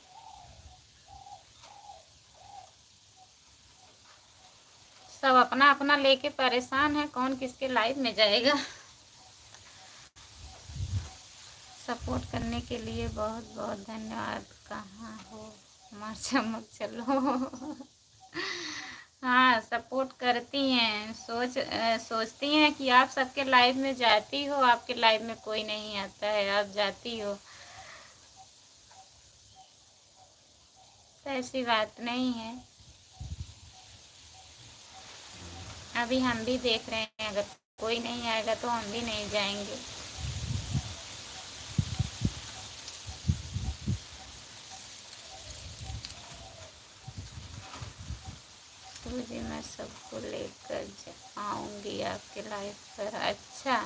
सब अपना अपना लेके परेशान है, कौन किसके लाइफ में जाएगा। सपोर्ट करने के लिए बहुत बहुत धन्यवाद। कहाँ हो मार चमक चलो। हाँ, सपोर्ट करती हैं, सोचती हैं कि आप सबके लाइफ में जाती हो, आपके लाइफ में कोई नहीं आता है, आप जाती हो, तो ऐसी बात नहीं है। अभी हम भी देख रहे हैं, अगर कोई नहीं आएगा तो हम भी नहीं जाएंगे। तो जी मैं सबको लेकर आऊँगी आपके लाइफ पर। अच्छा,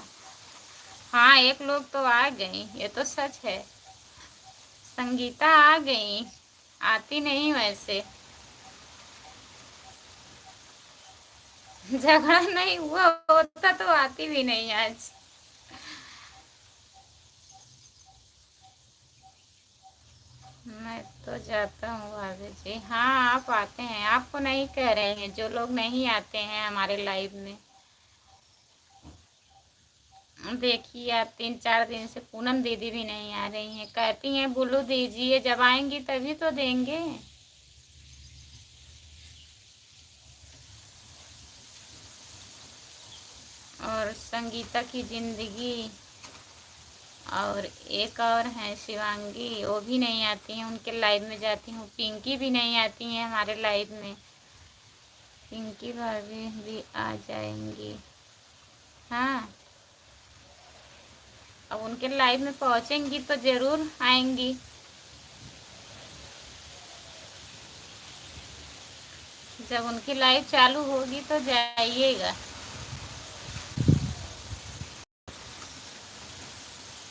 हाँ, एक लोग तो आ गई, ये तो सच है। संगीता आ गई, आती नहीं वैसे। झगड़ा नहीं हुआ होता तो आती भी नहीं आज। मैं तो जाता हूँ भाभी जी। हाँ, आप आते हैं, आपको नहीं कह रहे हैं, जो लोग नहीं आते हैं हमारे लाइव में। देखिए, आप 3-4 दिन से पूनम दीदी भी नहीं आ रही हैं, कहती हैं बुलू दीजिए, जब आएंगी तभी तो देंगे। और संगीता की जिंदगी, और एक और है शिवांगी, वो भी नहीं आती हैं, उनके लाइव में जाती हूँ। पिंकी भी नहीं आती हैं हमारे लाइव में। पिंकी भाभी भी आ जाएंगी। हाँ, अब उनके लाइव में पहुंचेंगी तो जरूर आएंगी। जब उनकी लाइव चालू होगी तो जाइएगा।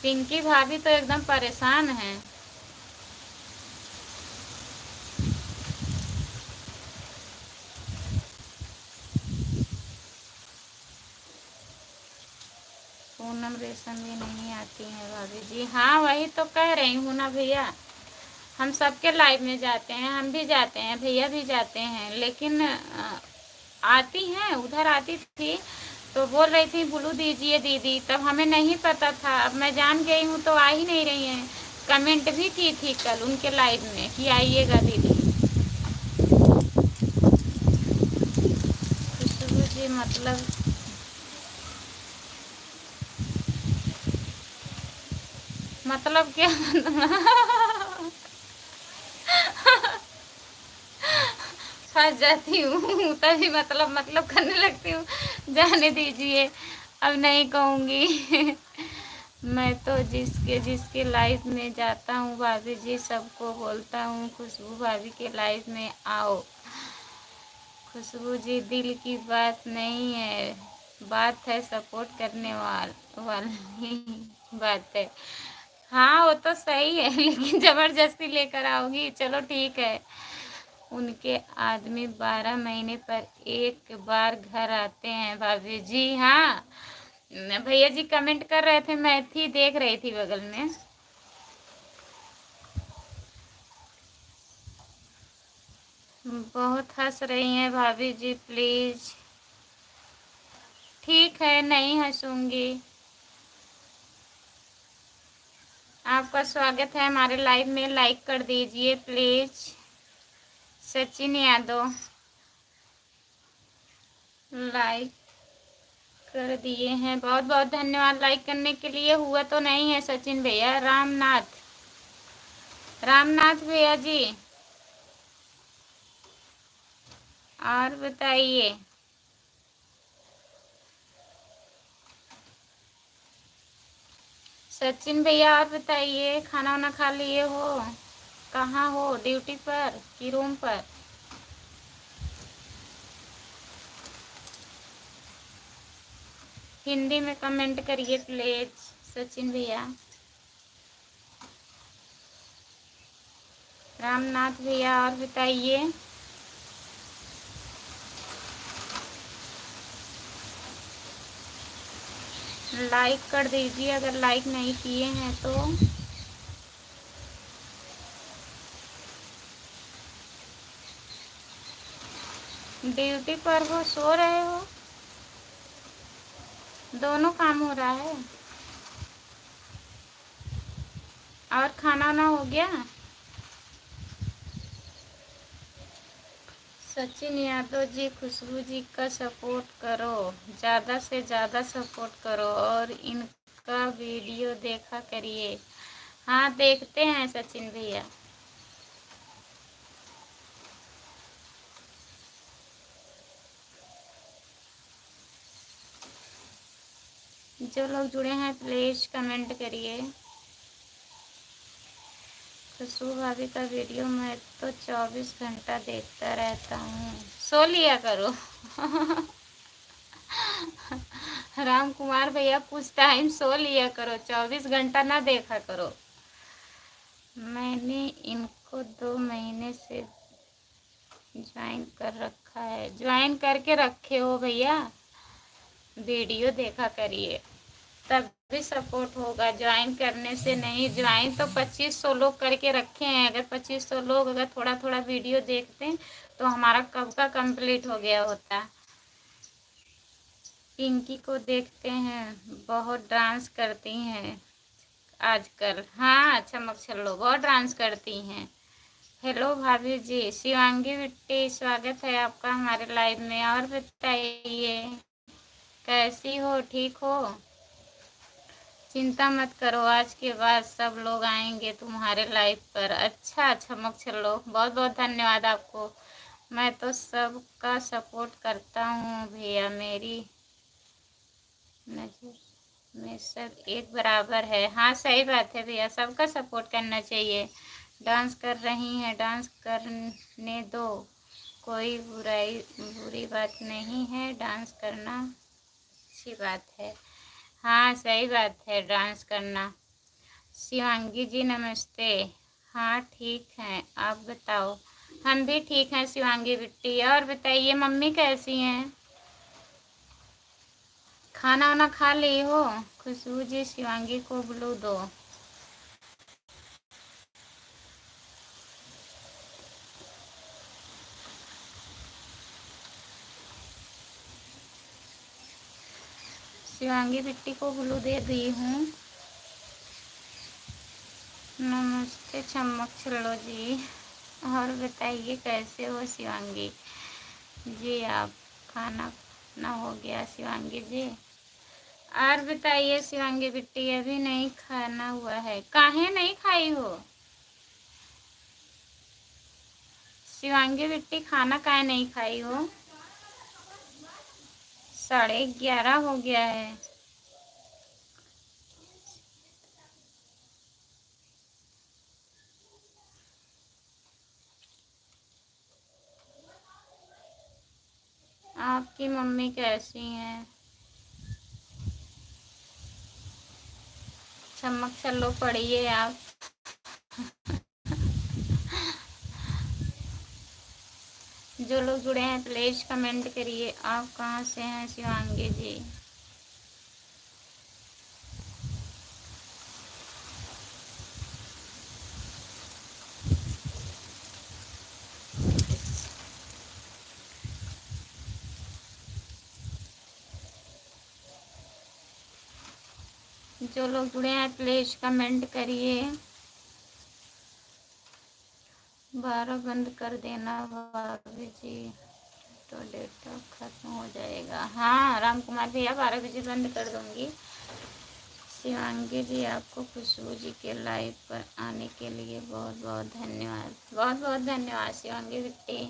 पिंकी भाभी तो एकदम परेशान हैं। पूनम रेशम भी नहीं आती हैं भाभी जी। हाँ, वही तो कह रही हूँ ना भैया, हम सबके लाइव में जाते हैं, हम भी जाते हैं, भैया भी जाते हैं, लेकिन आती हैं, उधर आती थी तो बोल रही थी बुलू दीजिए दीदी, तब हमें नहीं पता था। अब मैं जान गई हूँ तो आ ही नहीं रही हैं। कमेंट भी की थी कल उनके लाइव में कि आइएगा दीदी। खुशबू जी मतलब क्या? फंस जाती हूँ तभी मतलब करने लगती हूँ। जाने दीजिए, अब नहीं कहूँगी। मैं तो जिसके जिसके लाइफ में जाता हूँ भाभी जी, सबको बोलता हूँ खुशबू भाभी के लाइफ में आओ। खुशबू जी, दिल की बात नहीं है, बात है सपोर्ट करने वाली बात है। हाँ, वो तो सही है, लेकिन जबरदस्ती लेकर आओगी, चलो ठीक है। उनके आदमी 12 महीने पर एक बार घर आते हैं भाभी जी। हाँ, भैया जी कमेंट कर रहे थे, मैं थी देख रही थी बगल में। बहुत हंस रही हैं भाभी जी, प्लीज। ठीक है, नहीं हंसूंगी। आपका स्वागत है हमारे लाइव में, लाइक कर दीजिए प्लीज। सचिन यादव लाइक कर दिए हैं, बहुत बहुत धन्यवाद लाइक करने के लिए। हुआ तो नहीं है सचिन भैया। रामनाथ भैया जी, और बताइए। सचिन भैया आप बताइए, खाना वाना खा लिए हो? कहाँ हो, ड्यूटी पर कि रूम पर? हिंदी में कमेंट करिए प्लीज सचिन भैया। रामनाथ भैया और बताइए। लाइक कर दीजिए अगर लाइक नहीं किए हैं तो। ड्यूटी पर हो, सो रहे हो? दोनों काम हो रहा है। और खाना वाना हो गया? सचिन यादव जी, खुशबू जी का सपोर्ट करो, ज़्यादा से ज़्यादा सपोर्ट करो और इनका वीडियो देखा करिए। हाँ देखते हैं सचिन भैया। जो लोग जुड़े हैं प्लीज़ कमेंट करिए। खुशबू भाभी का वीडियो मैं तो 24 घंटा देखता रहता हूँ। सो लिया करो। राम कुमार भैया कुछ टाइम सो लिया करो, 24 घंटा ना देखा करो। मैंने इनको 2 महीने से ज्वाइन कर रखा है। ज्वाइन करके रखे हो भैया, वीडियो देखा करिए तब भी सपोर्ट होगा। ज्वाइन करने से नहीं, ज्वाइन तो 2500 लोग करके रखे हैं। अगर 2500 लोग अगर थोड़ा थोड़ा वीडियो देखते हैं तो हमारा कब का कंप्लीट हो गया होता। पिंकी को देखते हैं, बहुत डांस करती हैं आजकल। हाँ चमक छल्लो बहुत डांस करती हैं। हेलो भाभी जी। शिवांगी बिट्टी, स्वागत है आपका हमारे लाइव में। और बताइए कैसी हो, ठीक हो? चिंता मत करो, आज के बाद सब लोग आएंगे तुम्हारे लाइव पर। अच्छा चमक छल्लो, बहुत बहुत धन्यवाद आपको। मैं तो सबका सपोर्ट करता हूँ भैया, मेरी नजर में सब एक बराबर है। हाँ सही बात है भैया, सबका सपोर्ट करना चाहिए। डांस कर रही हैं, डांस करने दो, कोई बुरी बात नहीं है, डांस करना अच्छी बात है। हाँ सही बात है डांस करना। शिवांगी जी नमस्ते। हाँ ठीक है, आप बताओ? हम भी ठीक हैं शिवांगी बिट्टी। और बताइए मम्मी कैसी हैं? खाना वाना खा ली हो? खुशबू जी शिवांगी को ब्लू दो। शिवांगी बिट्टी को ब्लू दे दी हूँ। नमस्ते चमक छल्लो जी। और बताइए कैसे हो शिवांगी जी? आप खाना ना हो गया शिवांगी जी? और बताइए शिवांगी बिट्टी, अभी नहीं खाना हुआ है? काहे नहीं खाई हो शिवांगी बिट्टी? खाना काहे नहीं खाई हो? 11:30 हो गया है। आपकी मम्मी कैसी हैं? चमक छल्लो पढ़िए आप। जो लोग जुड़े हैं प्लीज कमेंट करिए, आप कहाँ से हैं शिवांगी जी? जो लोग जुड़े हैं प्लीज कमेंट करिए। 12 बंद कर देना भाभी जी, तो डेटा खत्म हो जाएगा। हाँ राम कुमार भैया 12 बजे बंद कर दूंगी। शिवांगी जी आपको खुशबू जी के लाइव पर आने के लिए बहुत बहुत धन्यवाद। बहुत बहुत धन्यवाद शिवांगी बिट्टी।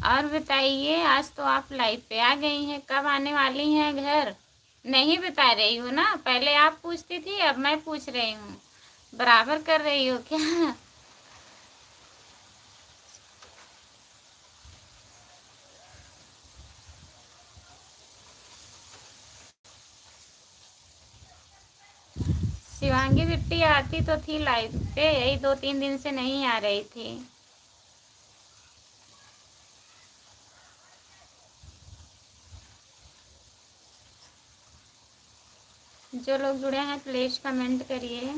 और बताइए, आज तो आप लाइव पे आ गई हैं, कब आने वाली हैं घर? नहीं बता रही हो ना, पहले आप पूछती थी अब मैं पूछ रही हूँ। बराबर कर रही हो क्या? शिवांगी शिवांगी बिट्टी आती तो थी लाइव पे, यही 2-3 दिन से नहीं आ रही थी। जो लोग जुड़े हैं प्लीज कमेंट करिए।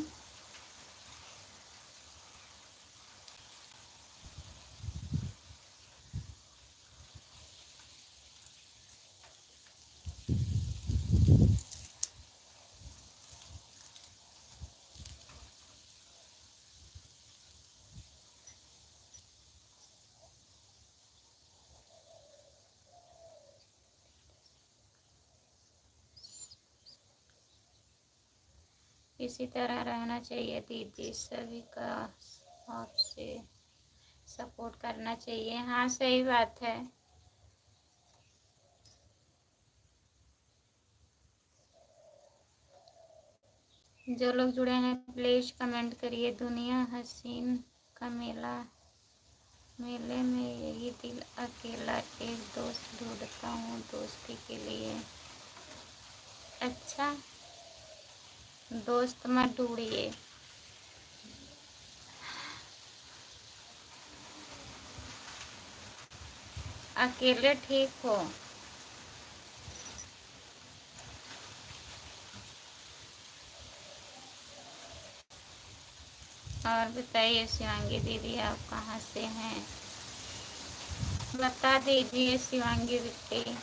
इसी तरह रहना चाहिए दीदी, सभी का आपसे सपोर्ट करना चाहिए। हाँ सही बात है। जो लोग जुड़े हैं प्लीज कमेंट करिए। दुनिया हसीन का मेला, मेले में यही दिल अकेला, एक दोस्त ढूंढता हूँ दोस्ती के लिए। अच्छा, दोस्त मत ढूंढिए। अकेले ठीक हो। और बताइए शिवांगी दीदी, आप कहाँ से हैं, बता दीजिए शिवांगी बिट्टी।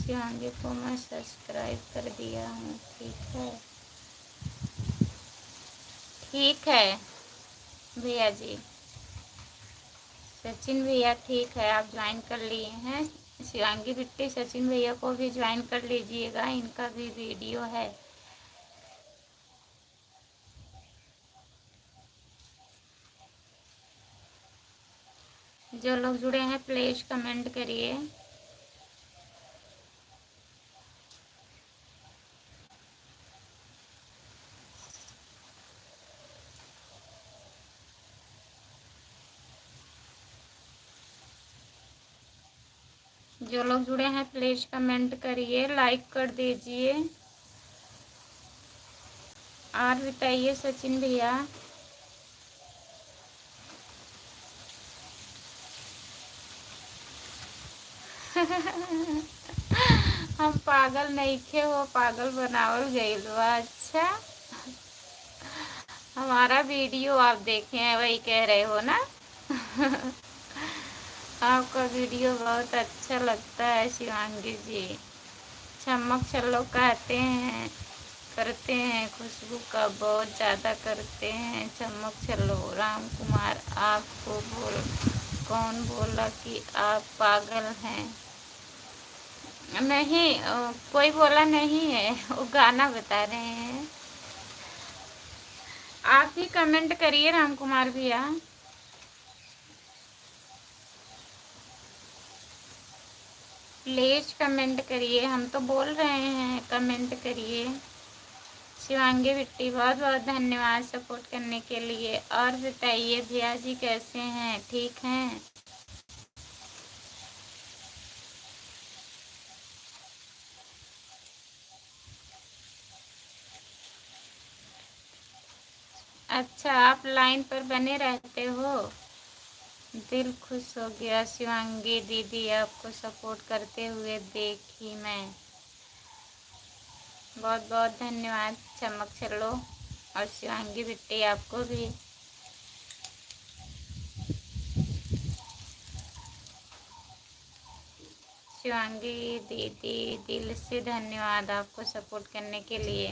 शिवांगी को मैं सब्सक्राइब कर दिया हूँ। ठीक है, ठीक है भैया जी। सचिन भैया ठीक है, आप ज्वाइन कर लिए हैं। शिवांगी बिट्टी सचिन भैया को भी ज्वाइन कर लीजिएगा, इनका भी वीडियो है। जो लोग जुड़े हैं प्लीज कमेंट करिए। जो लोग जुड़े हैं प्लीज कमेंट करिए, लाइक कर दीजिए। और बताइए सचिन भैया। हम पागल नहीं थे, वो पागल बनावल गईल बा। अच्छा, हमारा वीडियो आप देखे हैं वही कह रहे हो ना। आपका वीडियो बहुत अच्छा लगता है शिवांगी जी। चमक चलो कहते हैं, करते हैं, खुशबू का बहुत ज़्यादा करते हैं। चमक चलो राम कुमार, आपको कौन बोला कि आप पागल हैं? नहीं, कोई बोला नहीं है, वो गाना बता रहे हैं। आप ही कमेंट करिए राम कुमार भैया। प्लीज कमेंट करिए, हम तो बोल रहे हैं कमेंट करिए। शिवांगी बिट्टी बहुत बहुत धन्यवाद सपोर्ट करने के लिए। और बताइए भैया जी कैसे हैं, ठीक हैं? अच्छा, आप लाइन पर बने रहते हो। दिल खुश हो गया शिवांगी दीदी, आपको सपोर्ट करते हुए देखी मैं। बहुत बहुत धन्यवाद चमक चलो और शिवांगी बिट्टी आपको भी। शिवांगी दीदी दिल से धन्यवाद आपको सपोर्ट करने के लिए।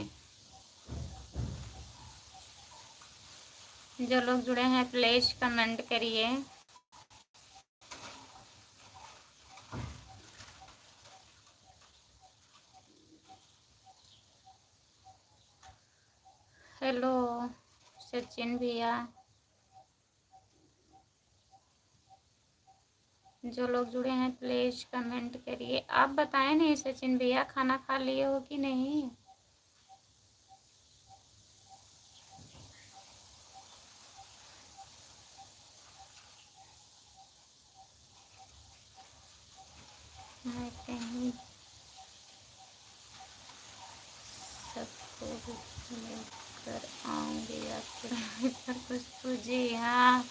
जो लोग जुड़े हैं प्लीज कमेंट करिए। हेलो सचिन भैया। जो लोग जुड़े हैं प्लीज कमेंट करिए। आप बताएं नहीं सचिन भैया, खाना खा लिए हो कि नहीं? मैं कहीं सबको लेकर आऊँगी आपके पर खुशबू जी। हाँ,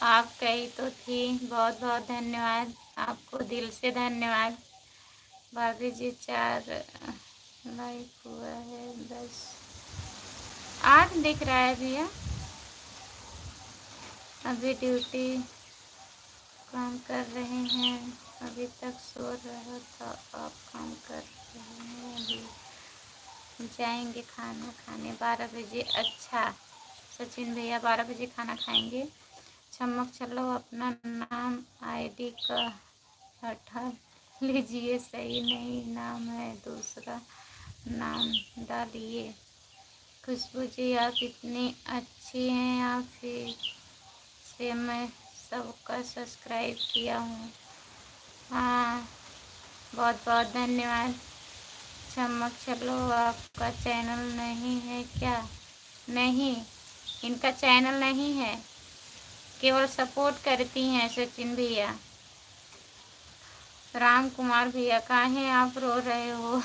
आप कही तो थी। बहुत बहुत धन्यवाद, आपको दिल से धन्यवाद। भाभी जी 4 लाइक हुआ है, 10 8 दिख रहा है भैया। अभी ड्यूटी काम कर रहे हैं, अभी तक सो रहा था। आप काम कर रहे हैं, अभी जाएंगे खाना खाने 12 बजे। अच्छा सचिन भैया 12 बजे खाना खाएंगे। चमक चलो अपना नाम आईडी का हटा लीजिए, सही नहीं नाम है, दूसरा नाम डालिए। खुशबू जी आप इतनी अच्छी हैं, आप ही से मैं सबका सब्सक्राइब किया हूँ। हाँ, बहुत बहुत धन्यवाद। चमक चलो आपका चैनल नहीं है क्या? नहीं, इनका चैनल नहीं है, केवल सपोर्ट करती हैं सचिन भैया। राम कुमार भैया काहे आप रो रहे हो?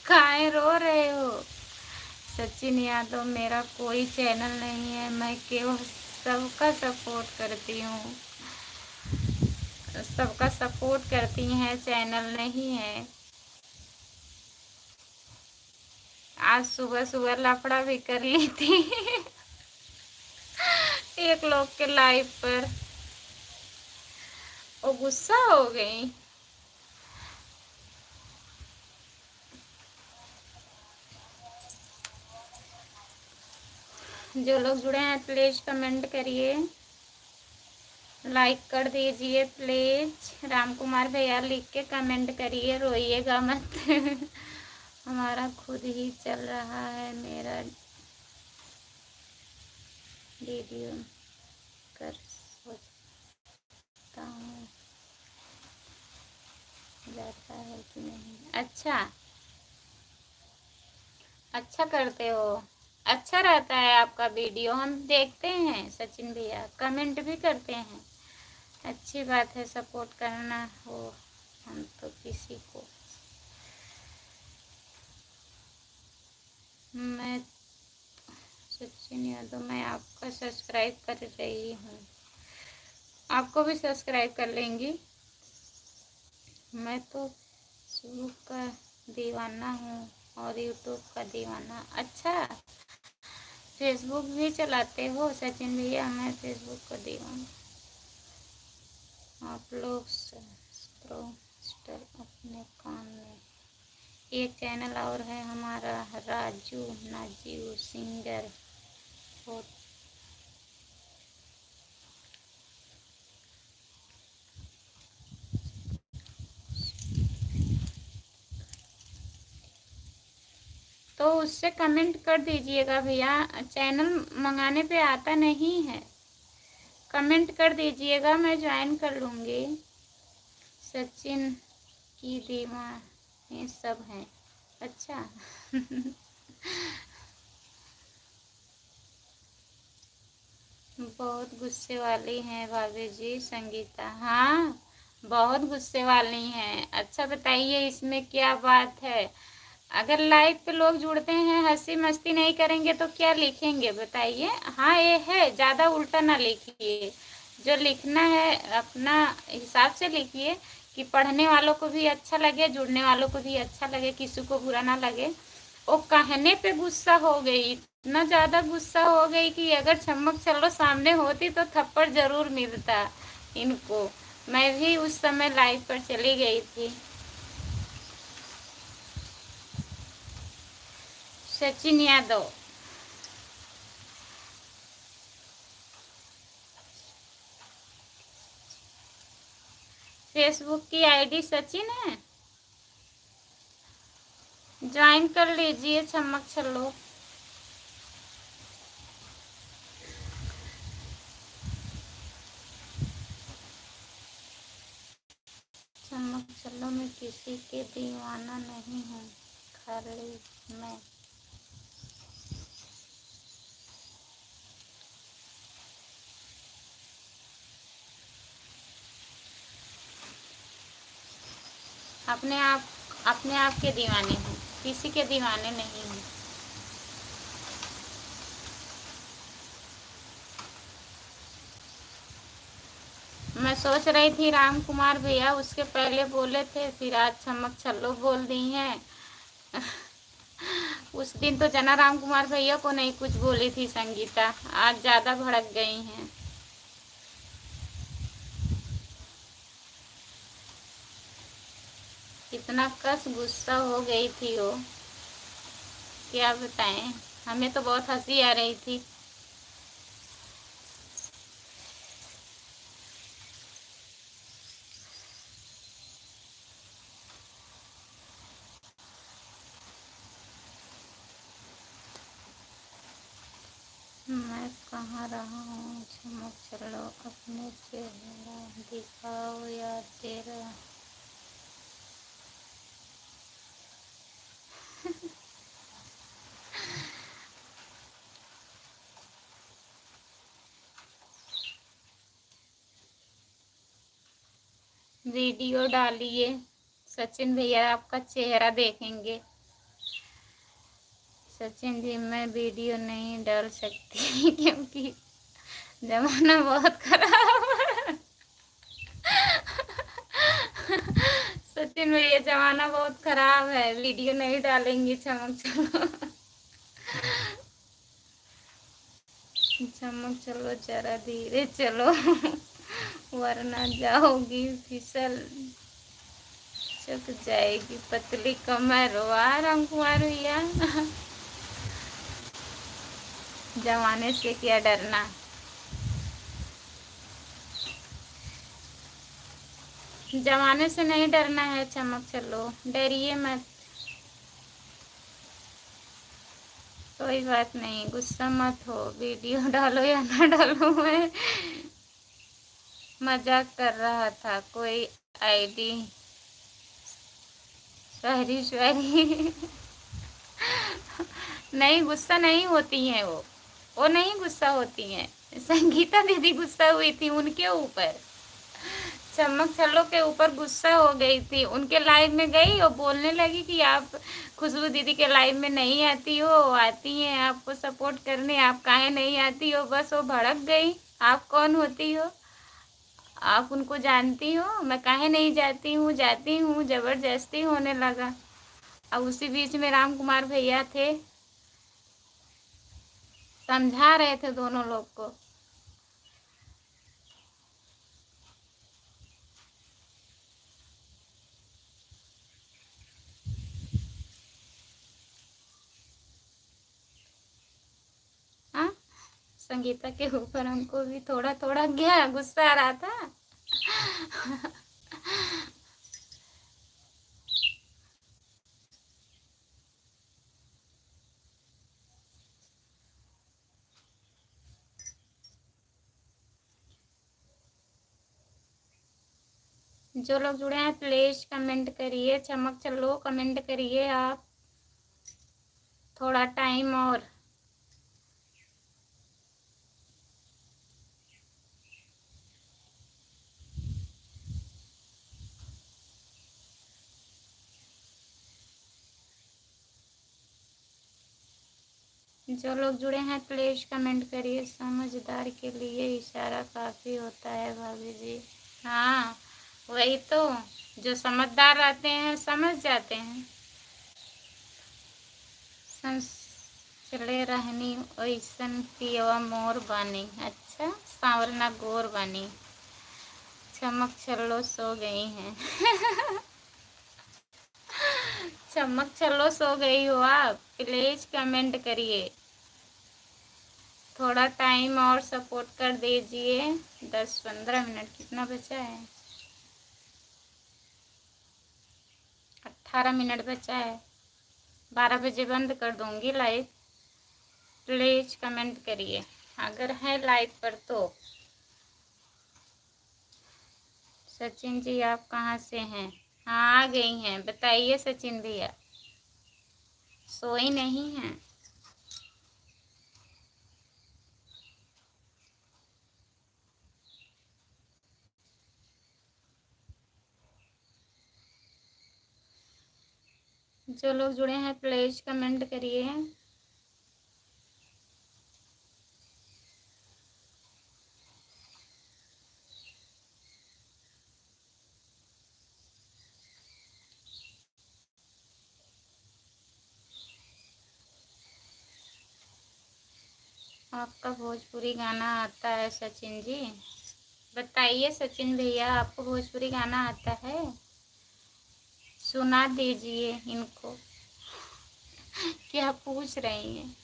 काहे रो रहे हो? सचिन यादव मेरा कोई चैनल नहीं है, मैं केवल सबका सपोर्ट करती हूँ। सबका सपोर्ट करती हैं, चैनल नहीं है। आज सुबह सुबह लफड़ा भी कर ली थी एक लोग के लाइव पर, वो गुस्सा हो गई। जो लोग जुड़े हैं प्लीज कमेंट करिए, लाइक कर दीजिए प्लीज। राम कुमार भैया लिख के कमेंट करिए, रोइएगा मत हमारा खुद ही चल रहा है, मेरा वीडियो कर सोचता हूँ जाता है कि नहीं। अच्छा अच्छा करते हो, अच्छा रहता है आपका वीडियो, हम देखते हैं सचिन भैया, कमेंट भी करते हैं। अच्छी बात है, सपोर्ट करना हो हम तो किसी को। मैं सचिन यादव, मैं आपका सब्सक्राइब कर रही हूँ, आपको भी सब्सक्राइब कर लेंगी। मैं तो फेसबुक का दीवाना हूँ और यूट्यूब का दीवाना। अच्छा फेसबुक भी चलाते हो सचिन भैया? मैं फेसबुक का दीवाना। आप लोग अपने काम में। एक चैनल और है हमारा, राजू नाजीव सिंगर हो। तो उससे कमेंट कर दीजिएगा भैया, चैनल मंगाने पे आता नहीं है, कमेंट कर दीजिएगा, मैं ज्वाइन कर लूँगी। सचिन की दीवाने सब हैं। अच्छा बहुत गुस्से वाली हैं भाभी जी संगीता। हाँ बहुत गुस्से वाली हैं। अच्छा बताइए इसमें क्या बात है? अगर लाइव पे लोग जुड़ते हैं, हंसी मस्ती नहीं करेंगे तो क्या लिखेंगे बताइए? हाँ ये है, ज़्यादा उल्टा ना लिखिए, जो लिखना है अपना हिसाब से लिखिए कि पढ़ने वालों को भी अच्छा लगे, जुड़ने वालों को भी अच्छा लगे, किसी को बुरा ना लगे। वो कहने पे गुस्सा हो गई, इतना ज़्यादा गुस्सा हो गई कि अगर चमक चलो सामने होती तो थप्पड़ ज़रूर मिलता इनको। मैं भी उस समय लाइव पर चली गई थी। सचिन यादव, फेसबुक की आईडी सचिन है, ज्वाइन कर लीजिए चमक चलो। चमक चलो मैं किसी के दीवाना नहीं हूँ, खाली मैं। अपने आप के दीवाने हैं, किसी के दीवाने नहीं हैं। मैं सोच रही थी राम कुमार भैया उसके पहले बोले थे, फिर आज चमक चलो बोल दी हैं। उस दिन तो जना राम कुमार भैया को नहीं कुछ बोली थी संगीता, आज ज्यादा भड़क गई हैं। इतना कस गुस्सा हो गई थी वो, क्या बताएं। हमें तो बहुत हंसी आ रही थी। मैं कहाँ रहा हूँ, चमक चलो अपने चेहरा दिखाओ या तेरा। वीडियो डालिए सचिन भैया, आपका चेहरा देखेंगे। सचिन जी मैं वीडियो नहीं डाल सकती क्योंकि जमाना बहुत खराब है। सचिन भैया जमाना बहुत खराब है, वीडियो नहीं डालेंगे चमक चलो। चमक चलो जरा धीरे चलो वरना जाओगी फिसल, चुक जाएगी पतली कमर। वाह राम कुमार भैया। जमाने से क्या डरना। जमाने से नहीं डरना है चमक चलो, डरिए मत। कोई बात नहीं, गुस्सा मत हो, वीडियो डालो या ना डालो, मैं मजाक कर रहा था। कोई आईडी सॉरी सॉरी। नहीं गुस्सा नहीं होती हैं वो नहीं गुस्सा होती हैं। संगीता दीदी गुस्सा हुई थी उनके ऊपर, चमक चलो के ऊपर गुस्सा हो गई थी। उनके लाइव में गई और बोलने लगी कि आप खुशबू दीदी के लाइव में नहीं आती हो, आती हैं आपको सपोर्ट करने, आप काहे नहीं आती हो। बस वो भड़क गई। आप कौन होती हो, आप उनको जानती हो, मैं काहे नहीं जाती हूँ, जाती हूँ, जबरदस्ती होने लगा। अब उसी बीच में राम कुमार भैया थे, समझा रहे थे दोनों लोग को। हाँ, संगीता के ऊपर हमको भी थोड़ा थोड़ा गया गुस्सा आ रहा था। जो लोग जुड़े हैं प्लीज कमेंट करिए, चमक चलो कमेंट करिए आप, थोड़ा टाइम और। जो लोग जुड़े हैं प्लीज कमेंट करिए। समझदार के लिए इशारा काफी होता है भाभी जी। हाँ वही तो, जो समझदार रहते हैं समझ जाते हैं। चले रहनी ओइसन पियवा मोर बानी। अच्छा सांवरना गोर बानी। चमक चलो सो गई हैं। चमक चलो सो गई हो आप, प्लीज कमेंट करिए। थोड़ा टाइम और सपोर्ट कर दीजिए। 10-15 मिनट कितना बचा है, 18 मिनट बचा है। 12 बजे बंद कर दूंगी लाइव। प्लीज कमेंट करिए अगर है लाइव पर तो। सचिन जी आप कहाँ से हैं। हाँ आ गई हैं, बताइए सचिन भैया, सोई नहीं हैं। जो लोग जुड़े हैं प्लीज कमेंट करिए। आपका भोजपुरी गाना आता है सचिन जी? बताइए सचिन भैया, आपको भोजपुरी गाना आता है? सुना दीजिए इनको। क्या पूछ रही हैं?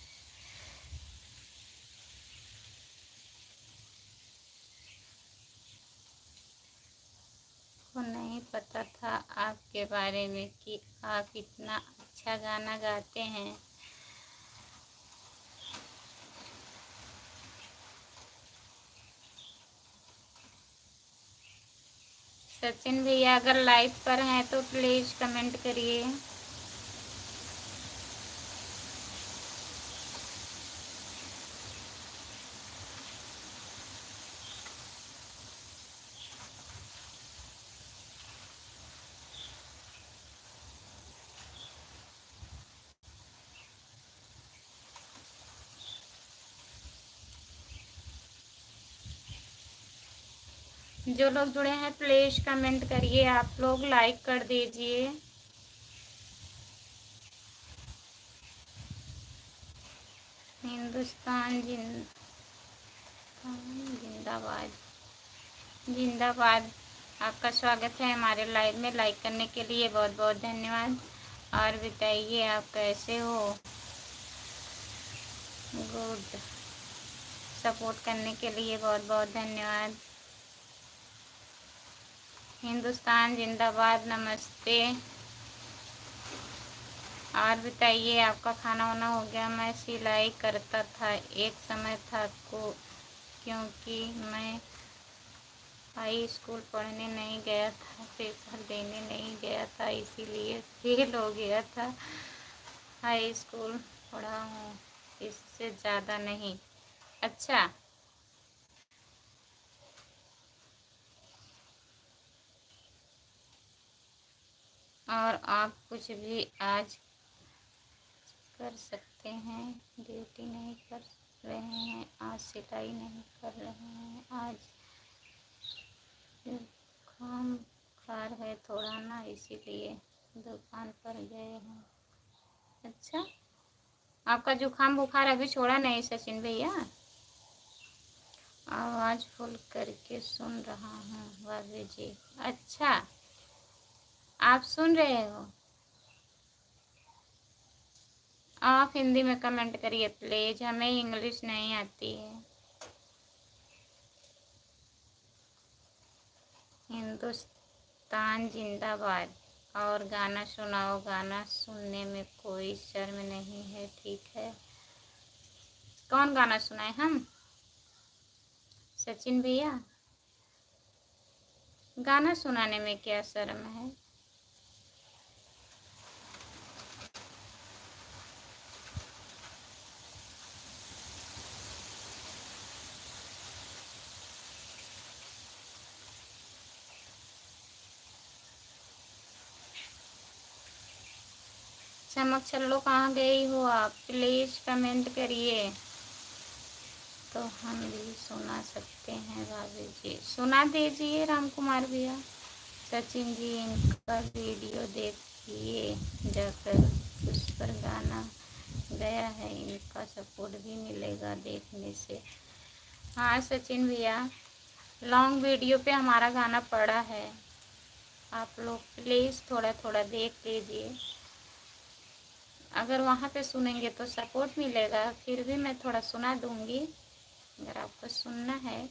को नहीं पता था आपके बारे में कि आप इतना अच्छा गाना गाते हैं। सचिन भैया अगर लाइव पर हैं तो प्लीज कमेंट करिए। जो लोग जुड़े हैं प्लीज कमेंट करिए, आप लोग लाइक कर दीजिए। हिंदुस्तान जिंदाबाद जिंदाबाद। आपका स्वागत है हमारे लाइव में। लाइक करने के लिए बहुत बहुत धन्यवाद। और बताइए आप कैसे हो? गुड। सपोर्ट करने के लिए बहुत बहुत धन्यवाद। हिंदुस्तान जिंदाबाद। नमस्ते। और बताइए आपका खाना वाना हो गया? मैं सिलाई करता था, एक समय था को क्योंकि मैं हाई स्कूल पढ़ने नहीं गया था, पेपर देने नहीं गया था, इसीलिए फेल हो गया था। हाई स्कूल पढ़ा हूँ, इससे ज़्यादा नहीं। अच्छा, और आप कुछ भी आज कर सकते हैं। ड्यूटी नहीं कर रहे हैं, आज सिलाई नहीं कर रहे हैं, आज जुकाम बुखार है थोड़ा ना, इसीलिए दुकान पर गए हैं। अच्छा, आपका जुकाम बुखार अभी छोड़ा नहीं सचिन भैया? आवाज़ फुल करके सुन रहा हूँ भाभी जी। अच्छा, आप सुन रहे हो? आप हिंदी में कमेंट करिए प्लीज, हमें इंग्लिश नहीं आती है। हिंदुस्तान जिंदाबाद। और गाना सुनाओ। गाना सुनने में कोई शर्म नहीं है, ठीक है? कौन गाना सुनाए हम? सचिन भैया, गाना सुनाने में क्या शर्म है? चमक चलो, कहाँ गई हो आप? प्लीज कमेंट करिए तो हम भी सुना सकते हैं। भाभी जी सुना दीजिए। राम कुमार भैया। सचिन जी इनका वीडियो देखिए जाकर, उस पर गाना गया है, इनका सपोर्ट भी मिलेगा देखने से। हाँ सचिन भैया, लॉन्ग वीडियो पे हमारा गाना पड़ा है, आप लोग प्लीज़ थोड़ा थोड़ा देख लीजिए। अगर वहाँ पे सुनेंगे तो सपोर्ट मिलेगा, फिर भी मैं थोड़ा सुना दूँगी अगर आपको सुनना है।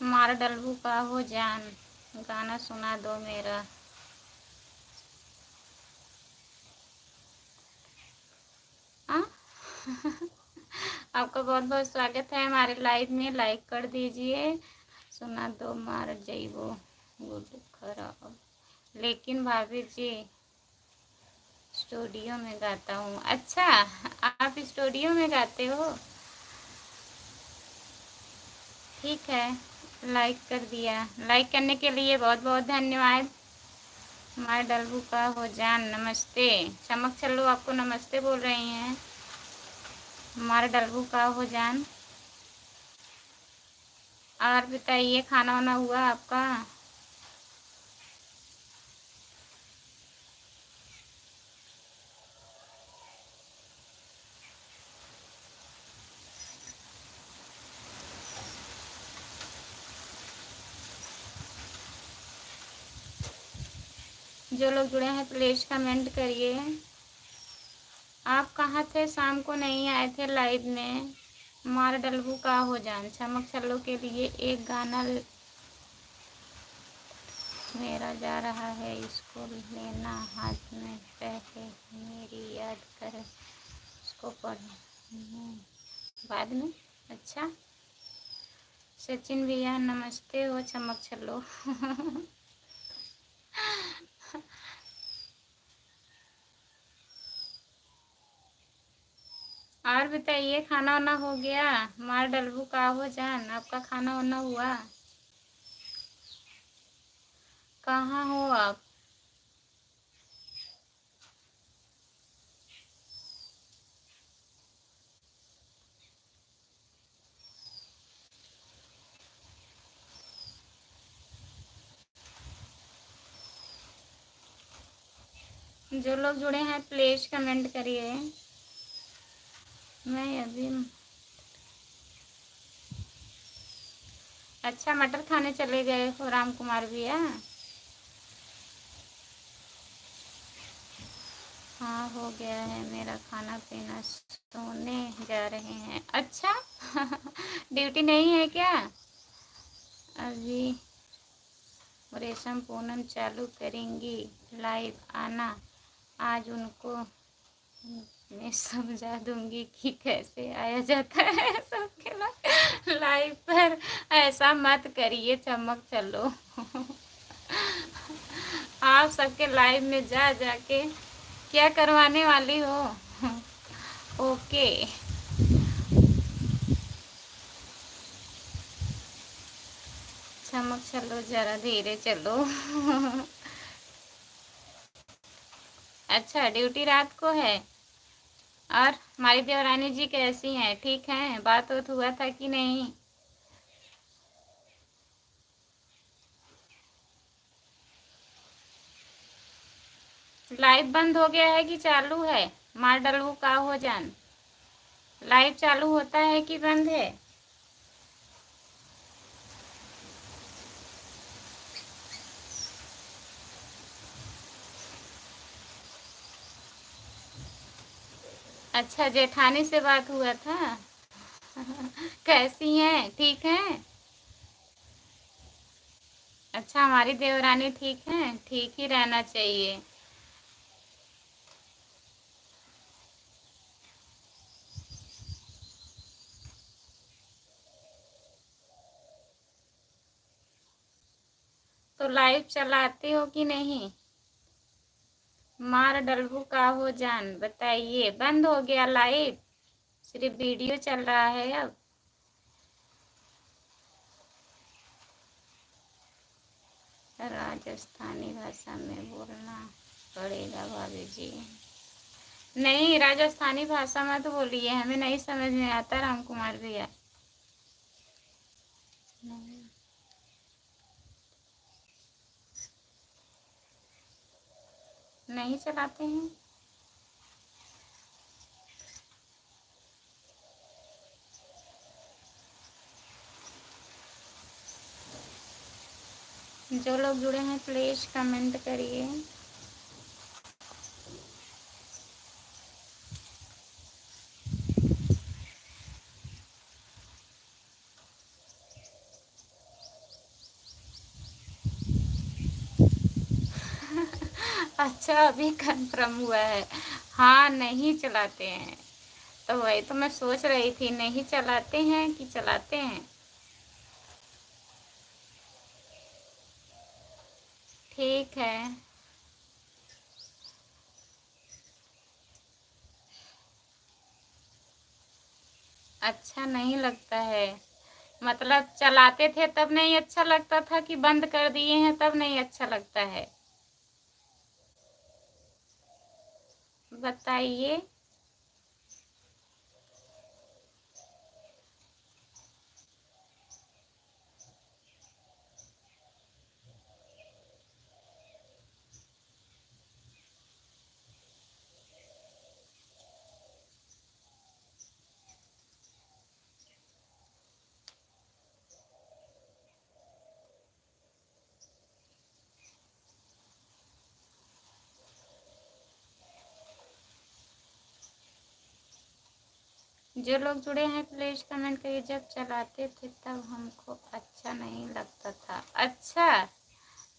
मार डलबू का हो जान, गाना सुना दो मेरा। आ? आपका बहुत बहुत स्वागत है हमारे लाइव में। लाइक कर दीजिए। सुना दो मार जइबो गुड खराब। लेकिन भाभी जी स्टूडियो में गाता हूँ। अच्छा, आप स्टूडियो में गाते हो? ठीक है, लाइक कर दिया। लाइक करने के लिए बहुत बहुत धन्यवाद। हमारे डल्बू का हो जान नमस्ते। चमक चलो आपको नमस्ते बोल रही हैं हमारे डल्बू का हो जान। और बताइए खाना वाना हुआ आपका? जो लोग जुड़े हैं प्लीज कमेंट करिए। आप कहाँ थे? शाम को नहीं आए थे लाइव में। हमारा डल्बू का हो जान चमक चलो के लिए एक गाना मेरा जा रहा है इसको लेना हाथ में, पहले मेरी याद कर इसको पढ़ बाद में। अच्छा सचिन भैया नमस्ते हो चमक चलो। और बताइए खाना वाना हो गया? हमारा डल्बू का हो जान आपका खाना वाना हुआ? कहाँ हो आप? जो लोग जुड़े हैं प्लीज कमेंट करिए। मैं अभी अच्छा मटर खाने चले गए हो राम कुमार भैया? हाँ हो गया है मेरा खाना पीना, सोने जा रहे हैं। अच्छा ड्यूटी नहीं है क्या अभी? रेशम पूनम चालू करेंगी लाइव आना, आज उनको मैं समझा दूंगी कि कैसे आया जाता है सबके लाइव पर। ऐसा मत करिए चमक चलो। आप सबके लाइव में जा जाके क्या करवाने वाली हो? ओके चमक चलो जरा धीरे चलो। अच्छा ड्यूटी रात को है। और हमारी देवरानी जी कैसी हैं? ठीक हैं? बात होत हुआ था कि नहीं? लाइव बंद हो गया है कि चालू है? मार डलू का हो जान लाइव चालू होता है कि बंद है? अच्छा जेठानी से बात हुआ था। कैसी हैं? ठीक हैं? अच्छा हमारी देवरानी ठीक है? ठीक ही रहना चाहिए। तो लाइव चलाते हो कि नहीं? मार डलबू का हो जान बताइए। बंद हो गया लाइव, सिर्फ वीडियो चल रहा है अब। राजस्थानी भाषा में बोलना पड़ेगा भाभी जी। नहीं राजस्थानी भाषा में तो बोलिए, हमें नहीं समझ में आता राम कुमार भैया। नहीं नहीं चलाते हैं। जो लोग जुड़े हैं प्लीज कमेंट करिए। अच्छा अभी कंफर्म हुआ है। हाँ नहीं चलाते हैं। तो वही तो मैं सोच रही थी, नहीं चलाते हैं कि चलाते हैं। ठीक है। अच्छा नहीं लगता है मतलब चलाते थे तब नहीं अच्छा लगता था कि बंद कर दिए हैं तब नहीं अच्छा लगता है? बताइए। जो लोग जुड़े हैं प्लीज कमेंट करिए। जब चलाते थे तब हमको अच्छा नहीं लगता था। अच्छा,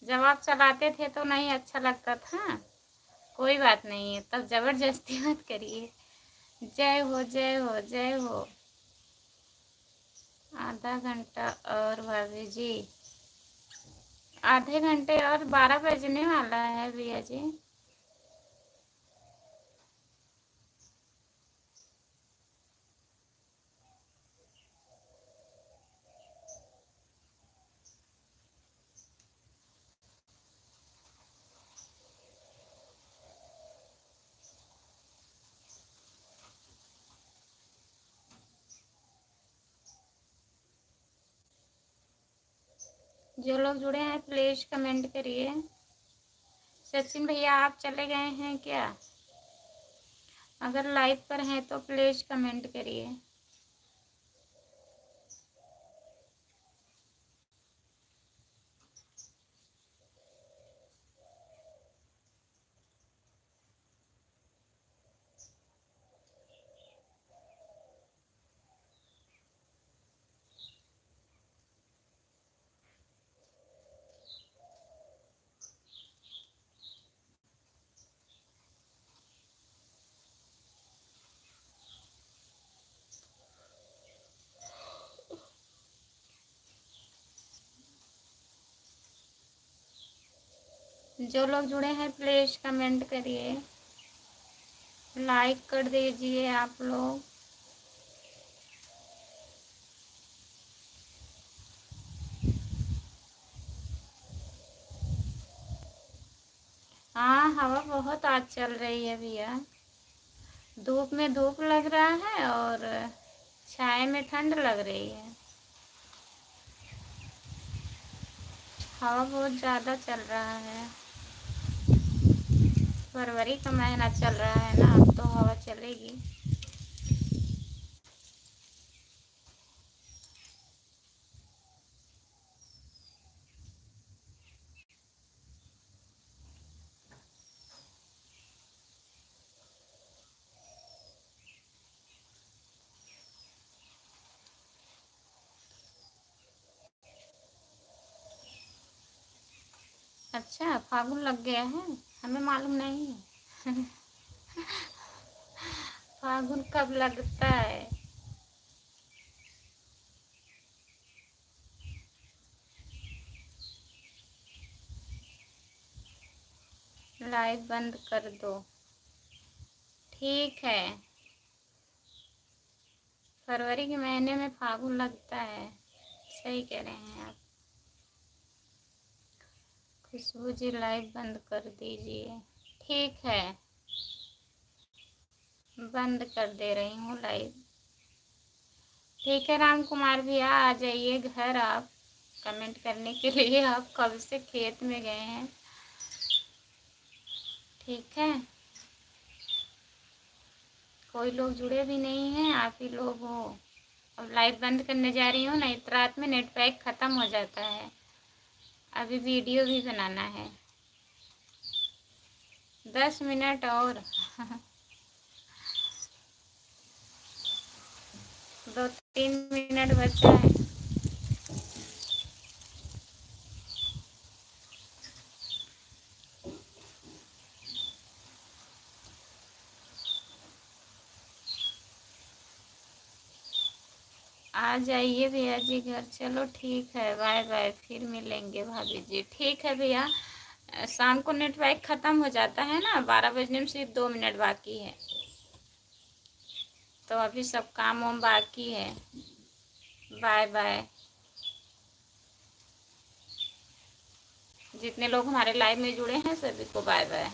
जब आप चलाते थे तो नहीं अच्छा लगता था? कोई बात नहीं है, तब जबरदस्ती मत करिए। जय हो जय हो जय हो। आधा घंटा और भाभी जी, आधे घंटे और 12 बजने वाला है भैया जी। जो लोग जुड़े हैं प्लीज कमेंट करिए। सचिन भैया आप चले गए हैं क्या? अगर लाइव पर हैं तो प्लीज कमेंट करिए। जो लोग जुड़े हैं प्लीज कमेंट करिए, लाइक कर दीजिए आप लोग। हाँ, हवा बहुत आज चल रही है भैया। धूप में धूप लग रहा है और छाए में ठंड लग रही है। हवा बहुत ज़्यादा चल रहा है। फरवरी का महीना चल रहा है ना, अब तो हवा चलेगी। अच्छा, फागुन लग गया है? हमें मालूम नहीं है। फागुन कब लगता है? लाइव बंद कर दो। ठीक है। फरवरी के महीने में फागुन लगता है, सही कह रहे हैं आप। खुशबू जी लाइव बंद कर दीजिए। ठीक है, बंद कर दे रही हूँ लाइव। ठीक है राम कुमार भैया, आ जाइए घर आप कमेंट करने के लिए। आप कब से खेत में गए हैं? ठीक है, कोई लोग जुड़े भी नहीं हैं, आप ही लोग हो। अब लाइव बंद करने जा रही हूँ, नहीं तो रात में नेट पैक ख़त्म हो जाता है। अभी वीडियो भी बनाना है। 10 मिनट और। 2-3 मिनट बचा है। आ जाइए भैया जी घर। चलो ठीक है, बाय बाय, फिर मिलेंगे भाभी जी। ठीक है भैया, शाम को नेट पैक ख़त्म हो जाता है ना, 12 बजने में सिर्फ 2 मिनट बाकी है, तो अभी सब काम वाम बाकी है। Bye bye. जितने लोग हमारे लाइव में जुड़े हैं सभी को बाय बाय।